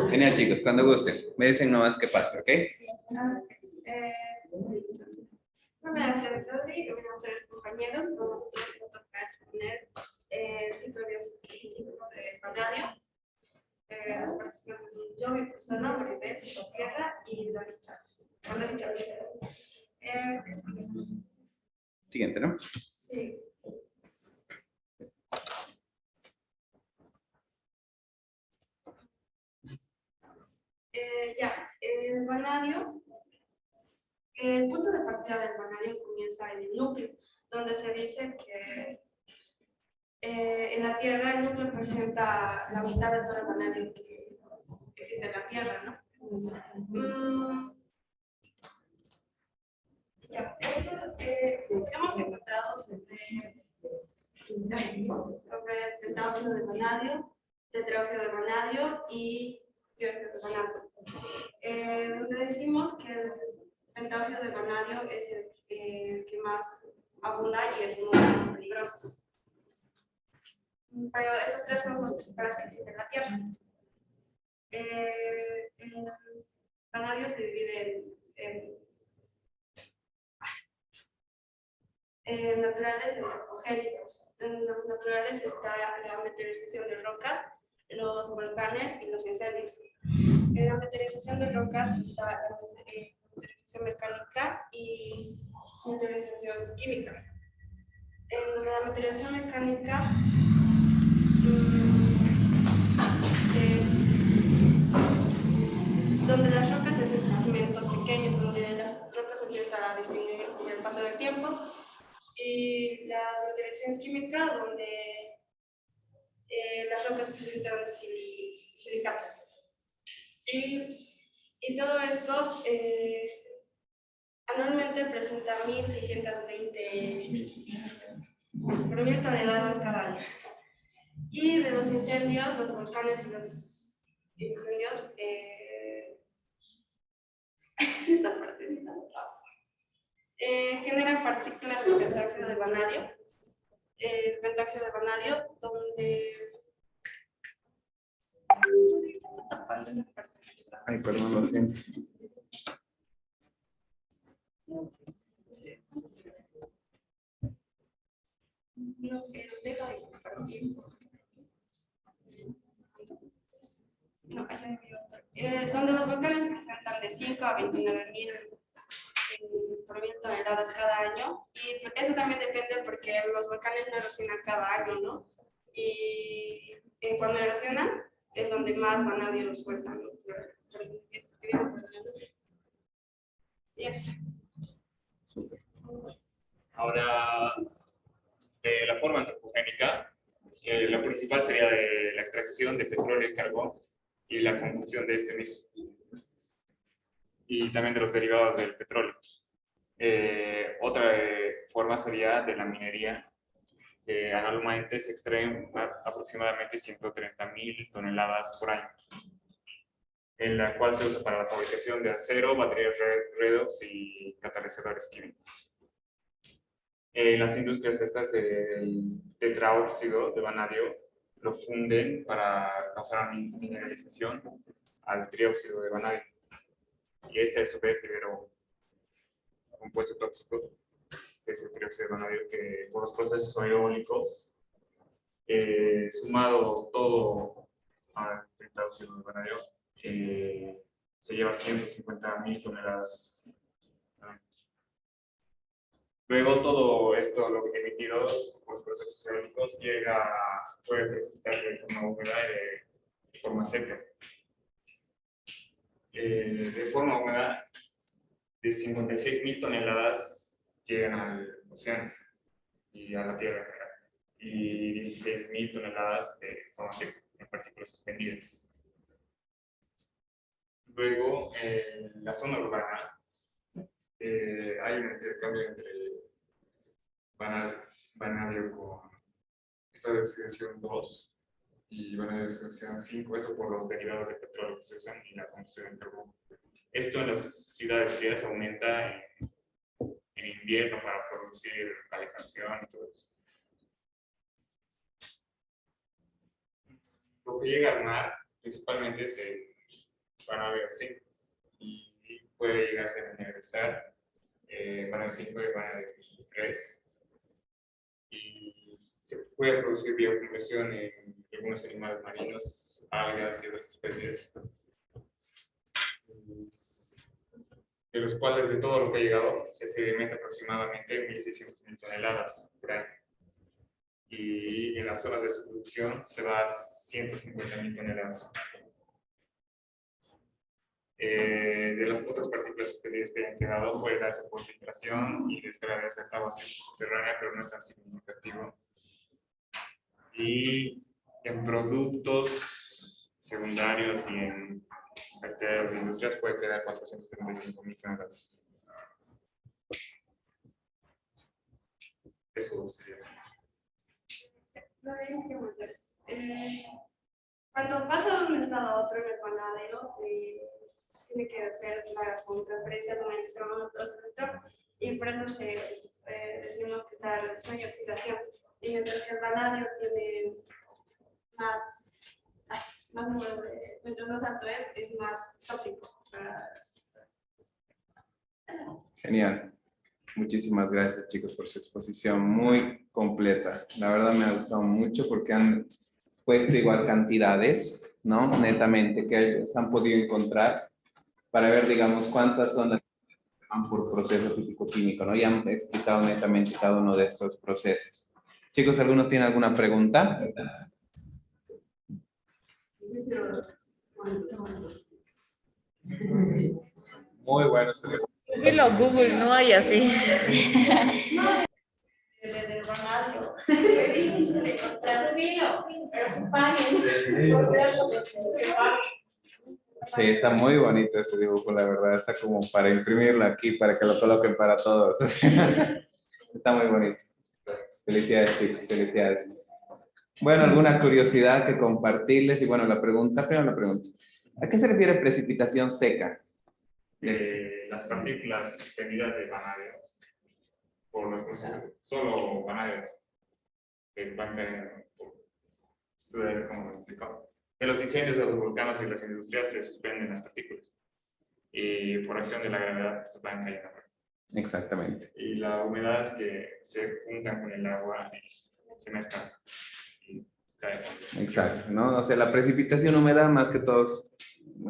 Genial, chicos, cuando gusten. Me dicen nomás qué pasa, ¿ok? Buenas tardes, Rodri. Buenas tardes, compañeros. Vamos a exponer el ciclo bioquímico de vanadio. Los participantes son yo, mi persona, Maribel, Tierra y David Chávez. Siguiente, ¿no? Sí. El vanadio, el punto de partida del vanadio comienza en el núcleo, donde se dice que en la Tierra el núcleo presenta la mitad de todo el vanadio que existe en la Tierra, ¿no? Hemos encontrado sobre pentáxido de vanadio, tetráxido de vanadio y dióxido de vanadio. Donde decimos que el pentáxido de vanadio es el que más abunda y es uno de los más peligrosos. Pero estos tres son los principales que existen en la Tierra. El vanadio se divide en naturales y antropogénicos. En los naturales está la meteorización de rocas, los volcanes y los incendios. En la meteorización de rocas está la meteorización mecánica y meteorización química. En la meteorización mecánica, donde las rocas se hacen fragmentos pequeños, donde las rocas empiezan a disminuir con el paso del tiempo, y la meteorización química, donde las rocas presentan silicato. Y todo esto anualmente presenta 1.620 toneladas cada año. Y de los incendios, los volcanes y los incendios, esta partecita, generan partículas de pentáxido de vanadio. El pentáxido de vanadio, donde... Ay, perdón, lo siento. No, pero deja de compartir. No, ahí me envió otro. Donde los volcanes presentan de 5 a 29.000 toneladas cada año. Y eso también depende porque los volcanes no erosionan cada año, ¿no? Y cuando erosionan es donde más vanadio los sueltan, ¿no? Yes. Ahora, de la forma antropogénica, la principal sería de la extracción de petróleo y carbón y la combustión de este mismo. Y también de los derivados del petróleo. Otra forma sería de la minería. Anualmente se extraen aproximadamente 130.000 toneladas por año, en la cual se usa para la fabricación de acero, baterías redox y catalizadores químicos. En las industrias estas, el tetraóxido de vanadio lo funden para causar mineralización al trióxido de vanadio. Y este a su vez libera un compuesto tóxico, que es el trióxido de vanadio, que por los procesos eólicos, sumado todo al tetraóxido de vanadio, se lleva 150.000 toneladas. Luego todo esto, lo emitido por los procesos eólicos, puede precipitarse de forma húmeda y de forma seca. De forma húmeda, de 56.000 toneladas llegan al océano y a la tierra, y 16.000 toneladas de forma seca, en partículas suspendidas. Luego, en la zona urbana, hay un intercambio entre vanadio con esta de oxidación 2 y vanadium se usa 5, esto por los derivados de petróleo que se usan y la combustión del carbón. Esto en las ciudades frías aumenta en invierno para producir calefacción y todo eso. Lo que llega al mar principalmente es el vanadio 5 y puede llegar a ser mineralizar vanadio 5 y vanadio 3 y se puede producir bioacumulación en algunos animales marinos, algas y otras especies, de los cuales de todo lo que ha llegado se sedimenta aproximadamente 1.600.000 toneladas por año. Y en las zonas de su producción se va a 150.000 toneladas. De las otras partículas suspendidas que hayan quedado puede darse por filtración y descarga de esa agua subterránea, pero no es tan significativo. Y en productos secundarios y en vertederos de industrias puede quedar 475.000 toneladas. Eso sería. Cuando pasa de un estado a otro en el vanadero, tiene que hacer la transferencia de un electrón a otro electrón, y por eso decimos que está la reducción y oxidación. Y mientras que el vanadio tiene más número de, mientras más alto es más tóxico. Genial. Muchísimas gracias, chicos, por su exposición muy completa. La verdad me ha gustado mucho porque han puesto igual cantidades, ¿no? Netamente, que se han podido encontrar para ver, digamos, cuántas son las que van por proceso físico-químico, ¿no? Y han explicado netamente cada uno de estos procesos. Chicos, ¿algunos tienen alguna pregunta? Muy bueno. Subirlo a Google, no hay así. Del vanadio. Es difícil de encontrar. Subirlo, pero paguen. Sí, está muy bonito este dibujo, la verdad. Está como para imprimirlo aquí, para que lo coloquen para todos. Está muy bonito. Felicidades, chicos, felicidades. Bueno, alguna curiosidad que compartirles. Y bueno, primero la pregunta. ¿A qué se refiere precipitación seca? Las partículas suspendidas de vanadio, por los procesos, solo vanadio, que van cayendo, como lo explicó. De los incendios de los volcanes y las industrias se suspenden las partículas. Y por acción de la gravedad se van cayendo. Exactamente. Y la humedad es que se juntan con el agua y se mezclan. Y caen. Exacto, ¿no? O sea, la precipitación húmeda más que todo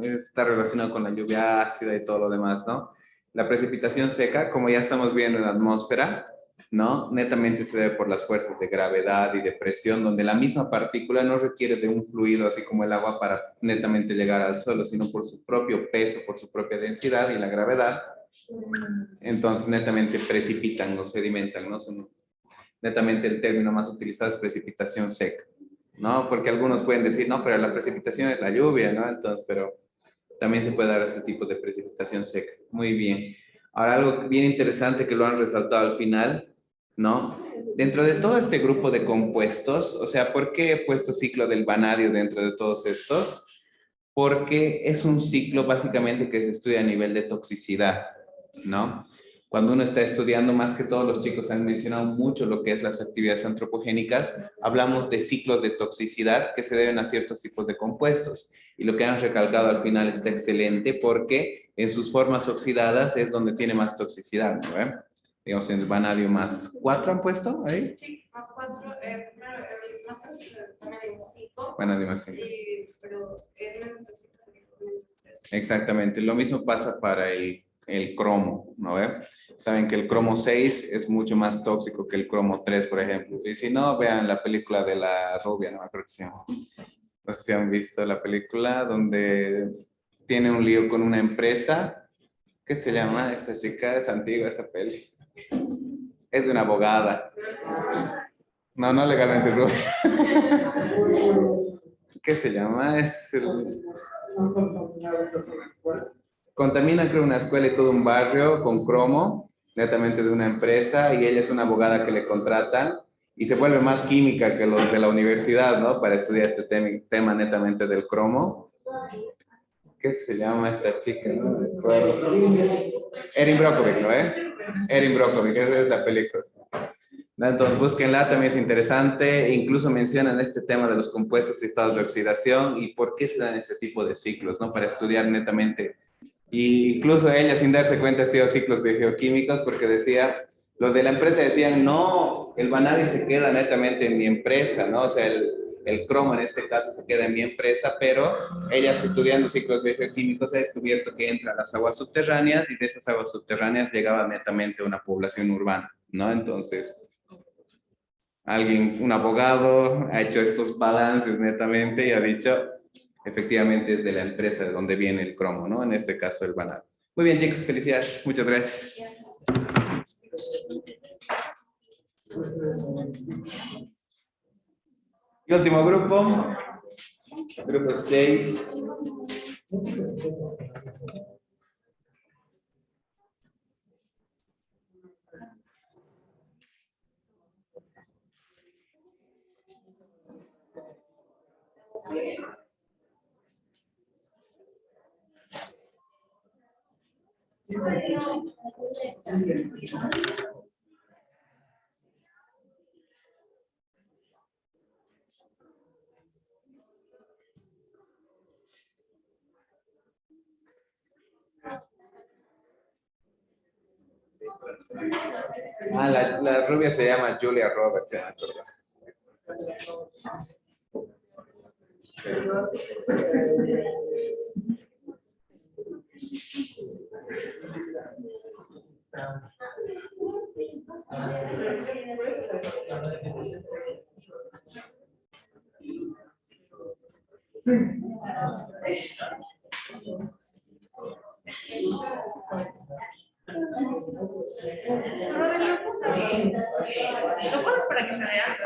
está relacionada con la lluvia ácida y todo lo demás, ¿no? La precipitación seca, como ya estamos viendo en la atmósfera, ¿no? Netamente se debe por las fuerzas de gravedad y de presión, donde la misma partícula no requiere de un fluido así como el agua para netamente llegar al suelo, sino por su propio peso, por su propia densidad y la gravedad. Entonces, netamente precipitan o sedimentan, ¿no? Netamente el término más utilizado es precipitación seca, ¿no? Porque algunos pueden decir, no, pero la precipitación es la lluvia, ¿no? Entonces, pero también se puede dar este tipo de precipitación seca. Muy bien. Ahora, algo bien interesante que lo han resaltado al final, ¿no? Dentro de todo este grupo de compuestos, o sea, ¿por qué he puesto ciclo del vanadio dentro de todos estos? Porque es un ciclo básicamente que se estudia a nivel de toxicidad, ¿no? Cuando uno está estudiando, más que todos los chicos han mencionado mucho lo que es las actividades antropogénicas, hablamos de ciclos de toxicidad que se deben a ciertos tipos de compuestos. Y lo que han recalcado al final está excelente porque en sus formas oxidadas es donde tiene más toxicidad, ¿no? Digamos, en el vanadio más 4 han puesto ahí. Sí, más 4, primero, más 3, vanadio más 5. Vanadio más 5. Pero es menos tóxico sería menos 3. Exactamente, lo mismo pasa para el cromo, ¿no ve? Saben que el cromo 6 es mucho más tóxico que el cromo 3, por ejemplo. Y si no, vean la película de la rubia, no me acuerdo si se llama. No sé si han visto la película donde tiene un lío con una empresa. ¿Qué se llama? Esta chica es antigua, esta peli. Es de una abogada. No, no legalmente rubia. ¿Qué se llama? Contaminan, creo, una escuela y todo un barrio con cromo, netamente de una empresa, y ella es una abogada que le contratan, y se vuelve más química que los de la universidad, ¿no? Para estudiar este tema netamente del cromo. ¿Qué se llama esta chica? No recuerdo. Erin Brockovich, ¿no? Erin Brockovich, esa es la película. ¿No? Entonces búsquenla, también es interesante. Incluso mencionan este tema de los compuestos y estados de oxidación y por qué se dan este tipo de ciclos, ¿no? Para estudiar netamente. Y incluso ella, sin darse cuenta, estudió ciclos biogeoquímicos porque decía, los de la empresa decían, no, el vanadi se queda netamente en mi empresa, ¿no? O sea, el cromo en este caso se queda en mi empresa, pero ellas estudiando ciclos biogeoquímicos ha descubierto que entra a las aguas subterráneas y de esas aguas subterráneas llegaba netamente una población urbana, ¿no? Entonces, alguien, un abogado, ha hecho estos balances netamente y ha dicho, efectivamente es de la empresa de donde viene el cromo, ¿no? En este caso el vanadi. Muy bien, chicos, felicidades. Muchas gracias. Y último grupo, grupo 6. Ah, la rubia se llama Julia Roberts, se me acuerdo. ¿Lo pones para que se vea?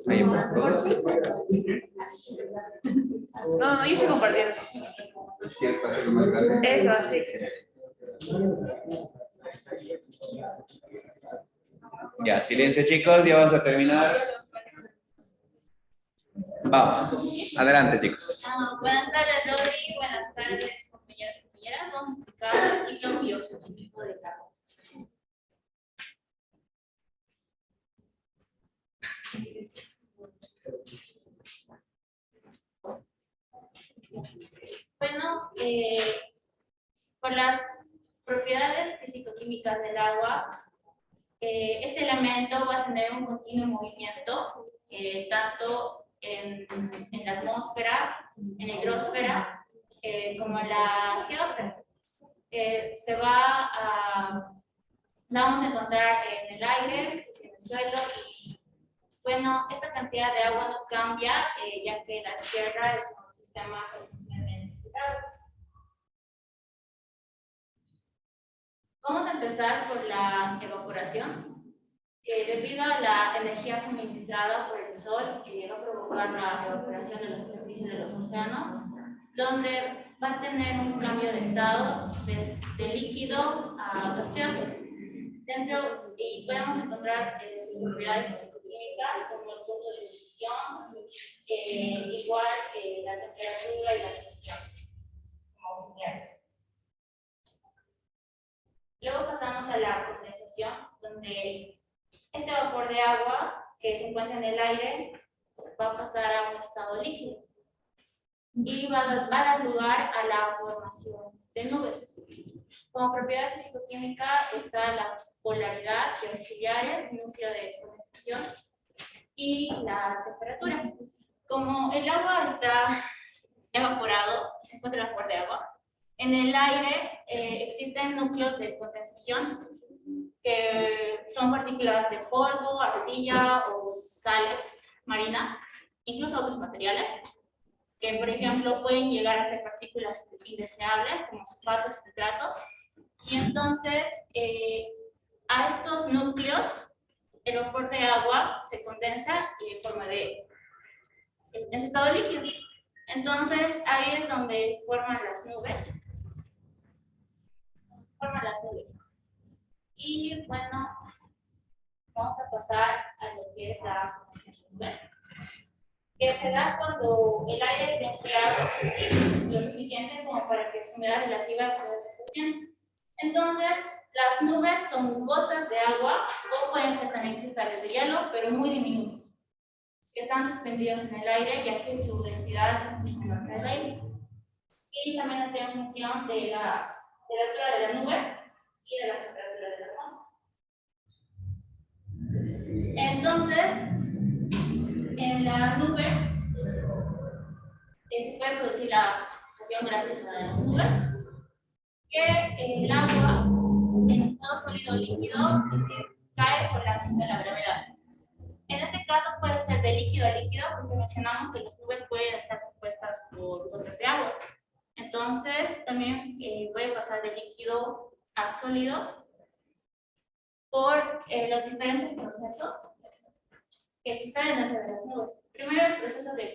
Ahí en todos. No, yo estoy compartiendo. ¿Quieres pasarlo más grande? Eso, así. Ya, silencio, chicos, ya vamos a terminar. Vamos, adelante, chicos. Buenas tardes, Rodri. Buenas tardes, compañeros y compañeras. Vamos a explicar el ciclo biogeoquímico de carbono. Bueno, por las propiedades físico-químicas del agua, este elemento va a tener un continuo movimiento, tanto en la atmósfera, en la hidrosfera, como en la geósfera. La vamos a encontrar en el aire, en el suelo y, bueno, esta cantidad de agua no cambia, ya que la Tierra es un sistema esencialmente cerrado. Vamos a empezar por la evaporación. Debido a la energía suministrada por el sol, va a provocar la evaporación de la superficie de los océanos, donde va a tener un cambio de estado de líquido a gaseoso. Y podemos encontrar sus propiedades físico-químicas como el punto de ebullición, igual la temperatura y la presión, como auxiliares. Luego pasamos a la condensación, donde este vapor de agua que se encuentra en el aire va a pasar a un estado líquido y va a dar lugar a la formación de nubes. Como propiedad físico-química está la polaridad de auxiliares, núcleo de condensación y la temperatura. Como el agua está evaporado, se encuentra el vapor de agua, en el aire existen núcleos de condensación que son partículas de polvo, arcilla o sales marinas, incluso otros materiales, que por ejemplo pueden llegar a ser partículas indeseables como sulfatos y nitratos. Y entonces a estos núcleos el vapor de agua se condensa en forma en su estado líquido. Entonces ahí es donde forman las nubes. Y bueno, vamos a pasar a lo que es la formación de nubes, que se da cuando el aire esté enfriado lo suficiente como para que su humedad relativa exceda ese 100%. Entonces, las nubes son gotas de agua o pueden ser también cristales de hielo, pero muy diminutos, que están suspendidos en el aire, ya que su densidad es mucho menor que el aire. Y también está en función de la altura de la nube y de la temperatura de la atmósfera. Entonces, en la nube se puede producir la precipitación gracias a las nubes, que el agua en estado sólido o líquido cae por la acción de la gravedad. En este caso puede ser de líquido a líquido, porque mencionamos que las nubes pueden estar compuestas por gotas de agua. Entonces, también puede pasar de líquido a sólido por los diferentes procesos que suceden dentro de las nubes. Primero, el proceso de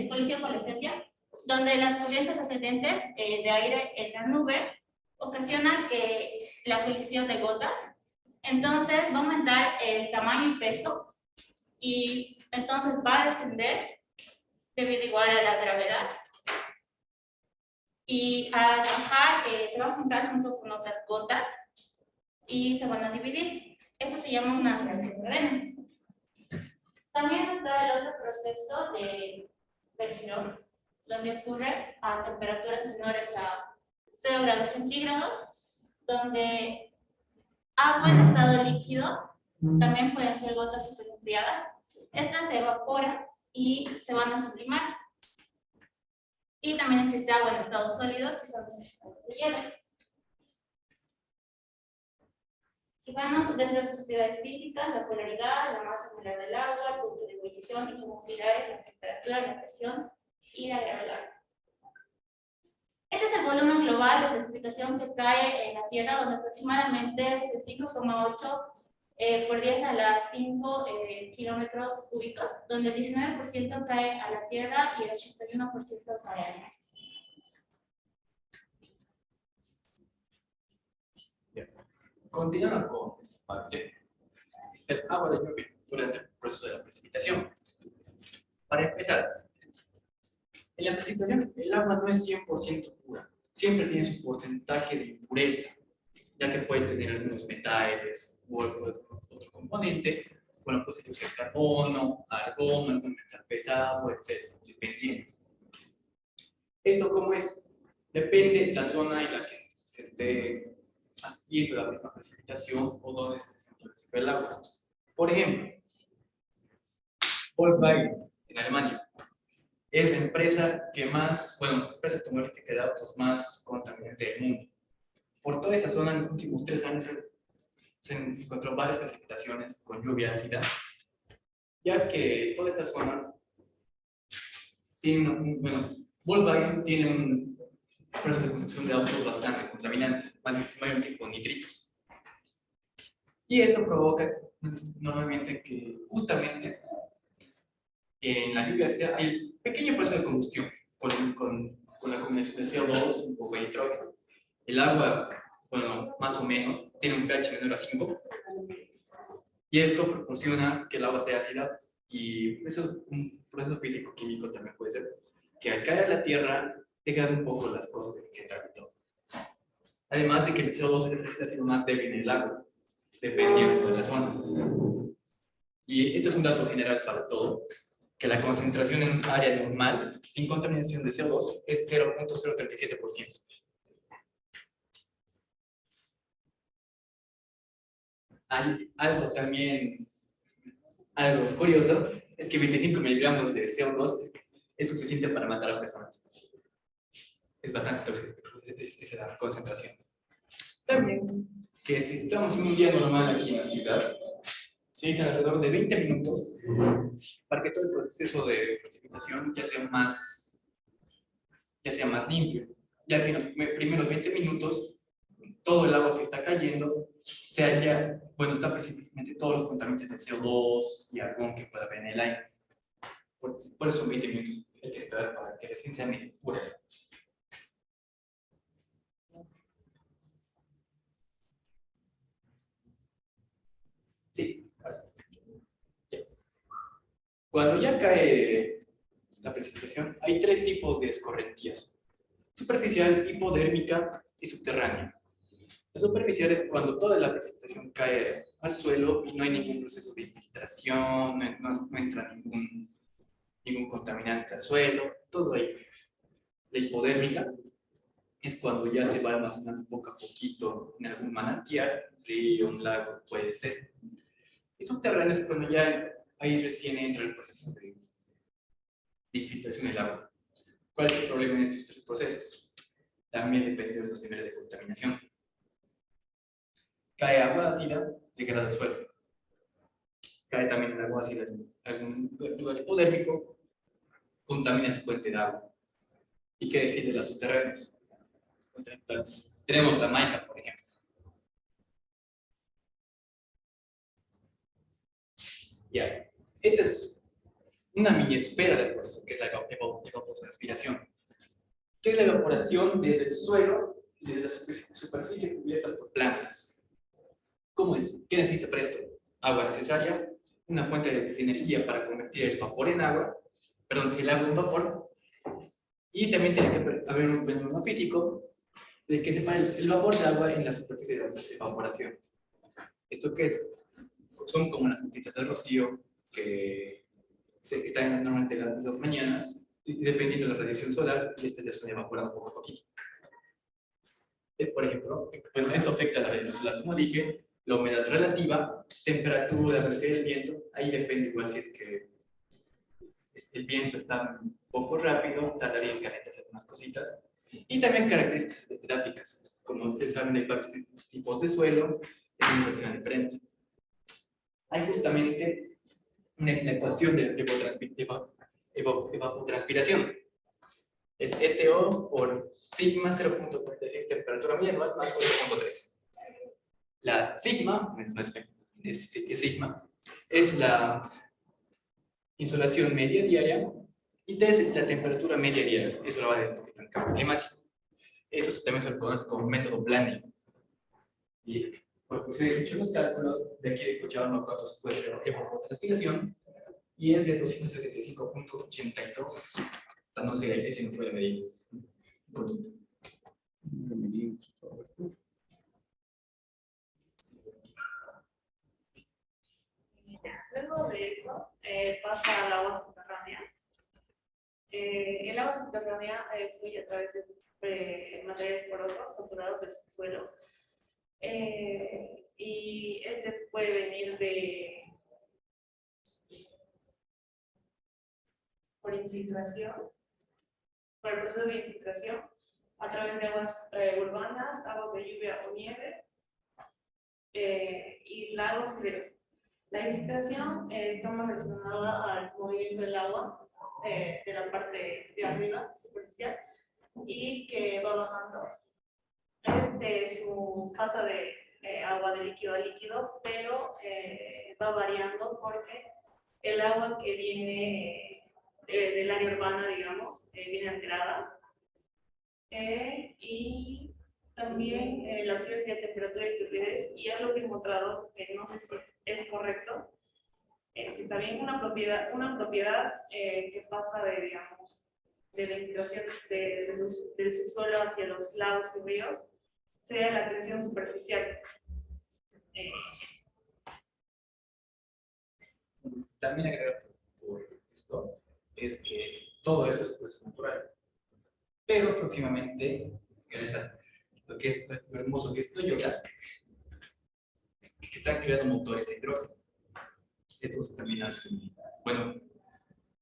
coliseo-coalescencia, donde las corrientes ascendentes de aire en la nube ocasionan la colisión de gotas. Entonces, va a aumentar el tamaño y peso, y entonces va a descender debido igual a la gravedad. Y al bajar, se va a juntar junto con otras gotas y se van a dividir. Esto se llama una reacción cadena. También está el otro proceso de Bergeron, donde ocurre a temperaturas menores a 0 grados centígrados, donde agua en estado líquido, también pueden ser gotas superenfriadas. Estas se evaporan y se van a sublimar. Y también existe agua en estado sólido, que son los cristales de hielo. Y bueno, dentro de sus propiedades físicas, la polaridad, la masa molar del agua, el punto de ebullición y sus auxiliares, la temperatura, la presión y la gravedad. Este es el volumen global de precipitación que cae en la Tierra, donde aproximadamente es de 5,8 por 10 a la 5 kilómetros cúbicos, donde el 19% cae a la Tierra y el 81% cae al mar. Continuando con esta parte, está el agua de lluvia durante el proceso de la precipitación. Para empezar, en la precipitación el agua no es 100% pura, siempre tiene su porcentaje de impureza, ya que puede tener algunos metales u otro componente, bueno, pues se usa el carbono, argón, algún metal pesado, etc., dependiendo. ¿Esto cómo es? Depende de la zona en la que se esté haciendo la misma precipitación o donde se recibe el agua. Por ejemplo, Volkswagen en Alemania es la empresa que más, bueno, empresa automovilística de autos más contaminante del mundo. Por toda esa zona en los últimos 3 años se encontró varias precipitaciones con lluvia ácida, ya que toda esta zona tiene, bueno, Volkswagen tiene un proceso de construcción de autos bastante contaminante, mayormente con nitritos. Y esto provoca normalmente que justamente en la lluvia ácida hay un pequeño proceso de combustión con la combinación de CO2 y un poco de nitrógeno. El agua, bueno, más o menos, tiene un pH menor a 5. Y esto proporciona que el agua sea ácida, y eso es un proceso físico-químico también puede ser, que al caer a la tierra dejan un poco las cosas de generar y todo. Además de que el CO2 ha sido más débil en el agua, dependiendo de la zona. Y esto es un dato general para todo, que la concentración en un área normal, sin contaminación de CO2, es 0.037%. Hay algo también, algo curioso, es que 25 miligramos de CO2 es suficiente para matar a personas. Es bastante tóxico esa concentración. También, que si estamos en un día normal aquí en la ciudad, se necesitan alrededor de 20 minutos para que todo el proceso de precipitación ya sea más limpio, ya que en los primeros 20 minutos todo el agua que está cayendo se halla, bueno, está precisamente todos los contaminantes de CO2 y argón que pueda haber en el aire. Por eso 20 minutos hay que esperar para que recién sea pura. Sí. Cuando ya cae la precipitación, hay 3 tipos de escorrentías: superficial, hipodérmica y subterránea. La superficial es cuando toda la precipitación cae al suelo y no hay ningún proceso de infiltración, no entra ningún contaminante al suelo, todo ahí. La hipodérmica es cuando ya se va almacenando poco a poquito en algún manantial, río, un lago, puede ser. Y subterránea es cuando ya ahí recién entra el proceso de infiltración del agua. ¿Cuál es el problema en estos 3 procesos? También depende de los niveles de contaminación. Cae agua ácida, degrada el suelo. Cae también el agua ácida en algún lugar hipodérmico, contamina esa fuente de agua. ¿Y qué decir de las subterráneas? Tenemos la Maica, por ejemplo. Ya, esta es una mini esfera del proceso, que es la evapotranspiración. ¿Qué es la evaporación desde el suelo y desde la superficie cubierta por plantas? ¿Cómo es? ¿Qué necesita para esto? Agua necesaria, una fuente de energía para convertir el vapor en agua, perdón, el agua en vapor, y también tiene que haber un fenómeno físico de que separe el vapor de agua en la superficie de evaporación. ¿Esto qué es? Son como las gotitas de rocío que están normalmente las mañanas, y dependiendo de la radiación solar, y estas ya se van evaporando poco a poquito. Por ejemplo, bueno, esto afecta a la velocidad, como dije, la humedad relativa, temperatura, velocidad del viento, ahí depende igual si es que el viento está un poco rápido, tardaría en calentarse algunas cositas. Y también características gráficas. Como ustedes saben, hay varios tipos de suelo, es una reacción diferente. Hay justamente la ecuación de evapotranspiración. Es ETO por sigma 0.46 temperatura media anual más 8.3. La sigma, es sigma, es la insolación media diaria y T es la temperatura media diaria. Eso lo va a dar un poquito en el cambio climático. Eso también se lo conoce como método Planning. Y porque se han hecho los cálculos de aquí de Cochabamba cuánto se puede ver evapotranspiración y es de 275.82. No sé, ese no fue de medir. Un poquito. Luego de eso, pasa al agua subterránea. El agua subterránea fluye a través de materiales porosos saturados del subsuelo. Y este puede venir por infiltración, por el proceso de infiltración, a través de aguas urbanas, aguas de lluvia o nieve, y lagos y ríos. La infiltración está más relacionada al movimiento del agua de la parte de arriba, superficial, y que va bajando. Pasa de agua de líquido a líquido, pero va variando porque el agua que viene del área urbana, digamos, viene alterada. Y también la ausencia de temperatura y turbidez, y algo que he encontrado que no sé si es correcto, si está bien una propiedad que pasa de, digamos, de la infiltración del subsuelo hacia los lagos y ríos, sería la tensión superficial. También agregar por esto es que todo esto es proceso natural, pero próximamente, gracias a lo que es lo hermoso que es Toyota, que está creando motores a hidrógeno. Estos también hacen, bueno,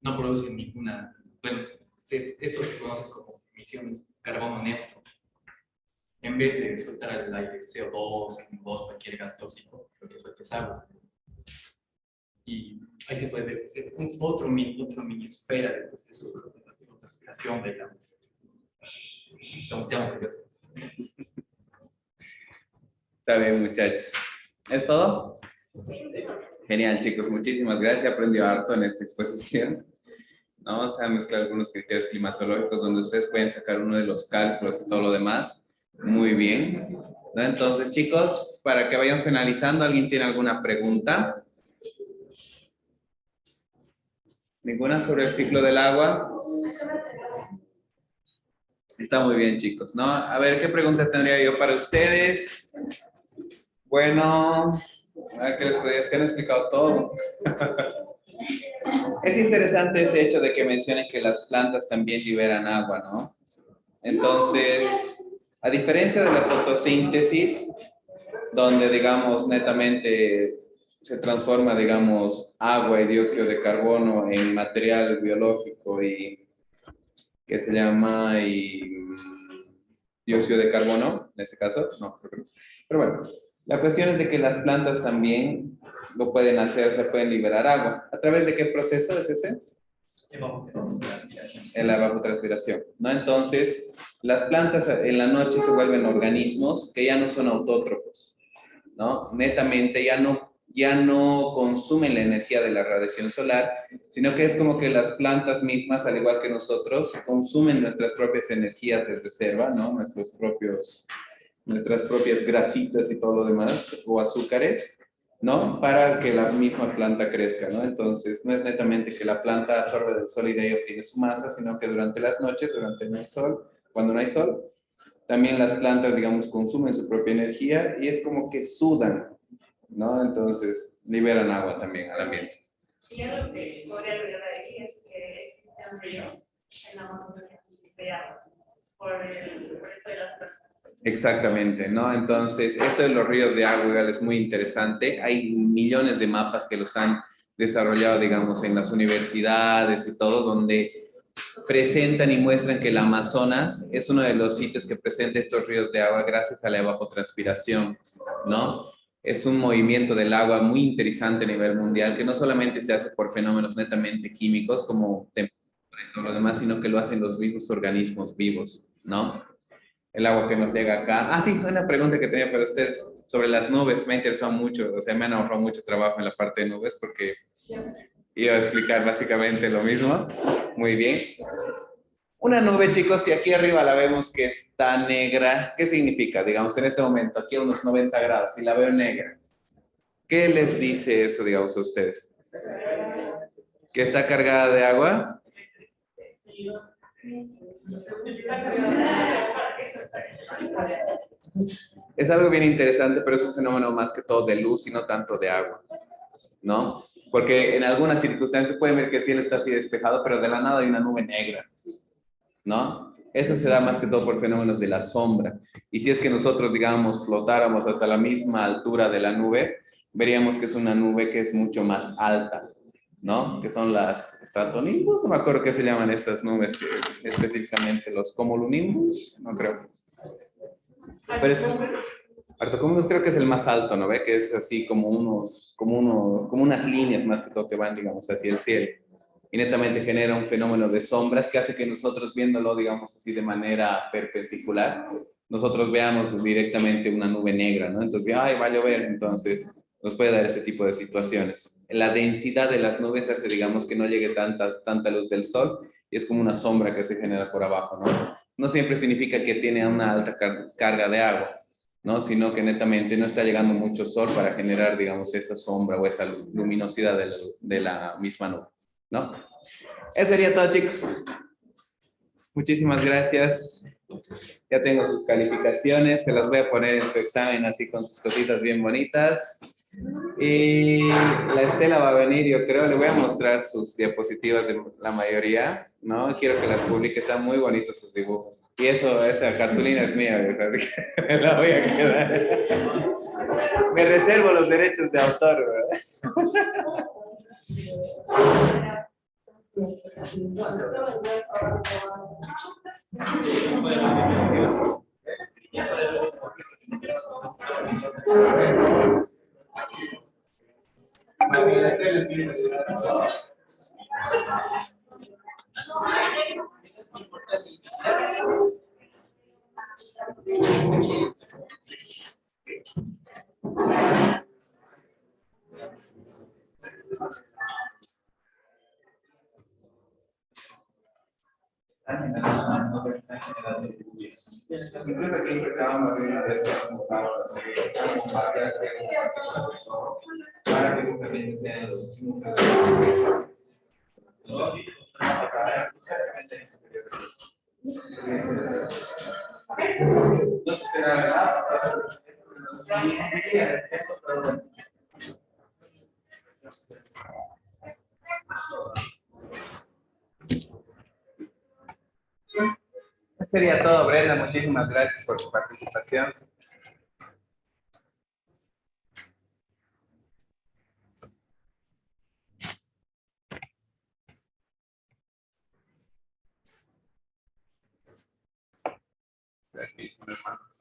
no producen ninguna, bueno, esto se conoce como emisión carbono neutro. En vez de soltar al aire CO2, N2, cualquier gas tóxico, lo que suelta es agua. Y ahí se puede ver otro mini esfera de proceso de transpiración de la. Está bien, muchachos. ¿Es todo? Genial, chicos. Muchísimas gracias. Aprendí harto en esta exposición. Vamos a mezclar algunos criterios climatológicos donde ustedes pueden sacar uno de los cálculos y todo lo demás. Muy bien. ¿No? Entonces, chicos, para que vayan finalizando, ¿alguien tiene alguna pregunta? ¿Ninguna sobre el ciclo del agua? Está muy bien, chicos, ¿no? A ver, ¿qué pregunta tendría yo para ustedes? Bueno, a ver, ¿qué les podría? Es que han explicado todo. Es interesante ese hecho de que mencionen que las plantas también liberan agua, ¿no? Entonces, a diferencia de la fotosíntesis, donde, digamos, netamente se transforma, digamos, agua y dióxido de carbono en material biológico y que se llama dióxido de carbono, en este caso, no, creo que no. Pero bueno, la cuestión es de que las plantas también lo pueden hacer, o sea, pueden liberar agua. ¿A través de qué proceso es ese? En la evapotranspiración, ¿no? Entonces, las plantas en la noche se vuelven organismos que ya no son autótrofos, ¿no? Netamente ya no consumen la energía de la radiación solar, sino que es como que las plantas mismas, al igual que nosotros, consumen nuestras propias energías de reserva, ¿no? Nuestras propias grasitas y todo lo demás, o azúcares, ¿no? Para que la misma planta crezca, ¿no? Entonces, no es netamente que la planta absorbe del sol y de ahí obtiene su masa, sino que durante las noches, cuando no hay sol, también las plantas, digamos, consumen su propia energía y es como que sudan, ¿no? Entonces, liberan agua también al ambiente. Y algo que podría agregar ahí es que existen ríos en la Amazonía de agua por esto de las presas. Exactamente, ¿no? Entonces, esto de los ríos de agua igual es muy interesante. Hay millones de mapas que los han desarrollado, digamos, en las universidades y todo, donde presentan y muestran que el Amazonas es uno de los sitios que presenta estos ríos de agua gracias a la evapotranspiración, ¿no? Es un movimiento del agua muy interesante a nivel mundial, que no solamente se hace por fenómenos netamente químicos como temperaturas y todo lo demás, sino que lo hacen los mismos organismos vivos, ¿no? El agua que nos llega acá. Ah, sí, una pregunta que tenía para ustedes sobre las nubes. Me ha interesado mucho, o sea, me han ahorrado mucho trabajo en la parte de nubes porque iba a explicar básicamente lo mismo. Muy bien. Una nube, chicos, si aquí arriba la vemos que está negra, ¿qué significa? Digamos, en este momento, aquí a unos 90 grados, si la veo negra, ¿qué les dice eso, digamos, a ustedes? ¿Que está cargada de agua? Es algo bien interesante, pero es un fenómeno más que todo de luz y no tanto de agua, ¿no? Porque en algunas circunstancias pueden ver que el cielo está así despejado, pero de la nada hay una nube negra, ¿no? Eso se da más que todo por fenómenos de la sombra. Y si es que nosotros, digamos, flotáramos hasta la misma altura de la nube, veríamos que es una nube que es mucho más alta, ¿no? Que son las estratonimbus, no me acuerdo qué se llaman esas nubes, específicamente los cumulonimbus, no creo. Pero Artocumulus creo que es el más alto, ¿no ve? Que es así como unas líneas más que todo que van, digamos, hacia el cielo. Y netamente genera un fenómeno de sombras que hace que nosotros viéndolo, digamos así, de manera perpendicular, nosotros veamos pues, directamente una nube negra, ¿no? Entonces, ay, va a llover, entonces nos puede dar ese tipo de situaciones. La densidad de las nubes hace, digamos, que no llegue tanta luz del sol y es como una sombra que se genera por abajo, ¿no? No siempre significa que tiene una alta carga de agua, ¿no? Sino que netamente no está llegando mucho sol para generar, digamos, esa sombra o esa luminosidad de la misma nube, ¿no? Eso sería todo, chicos. Muchísimas gracias. Ya tengo sus calificaciones, se las voy a poner en su examen así con sus cositas bien bonitas. Y la Estela va a venir, yo creo, le voy a mostrar sus diapositivas de la mayoría, ¿no? Quiero que las publique, están muy bonitos sus dibujos. Y esa cartulina es mía, así que me la voy a quedar. Me reservo los derechos de autor, ¿verdad? Incluso aquí empezábamos para que también sean los Entonces, la verdad, eso sería todo, Brenda. Muchísimas gracias por tu participación. Gracias, hermano.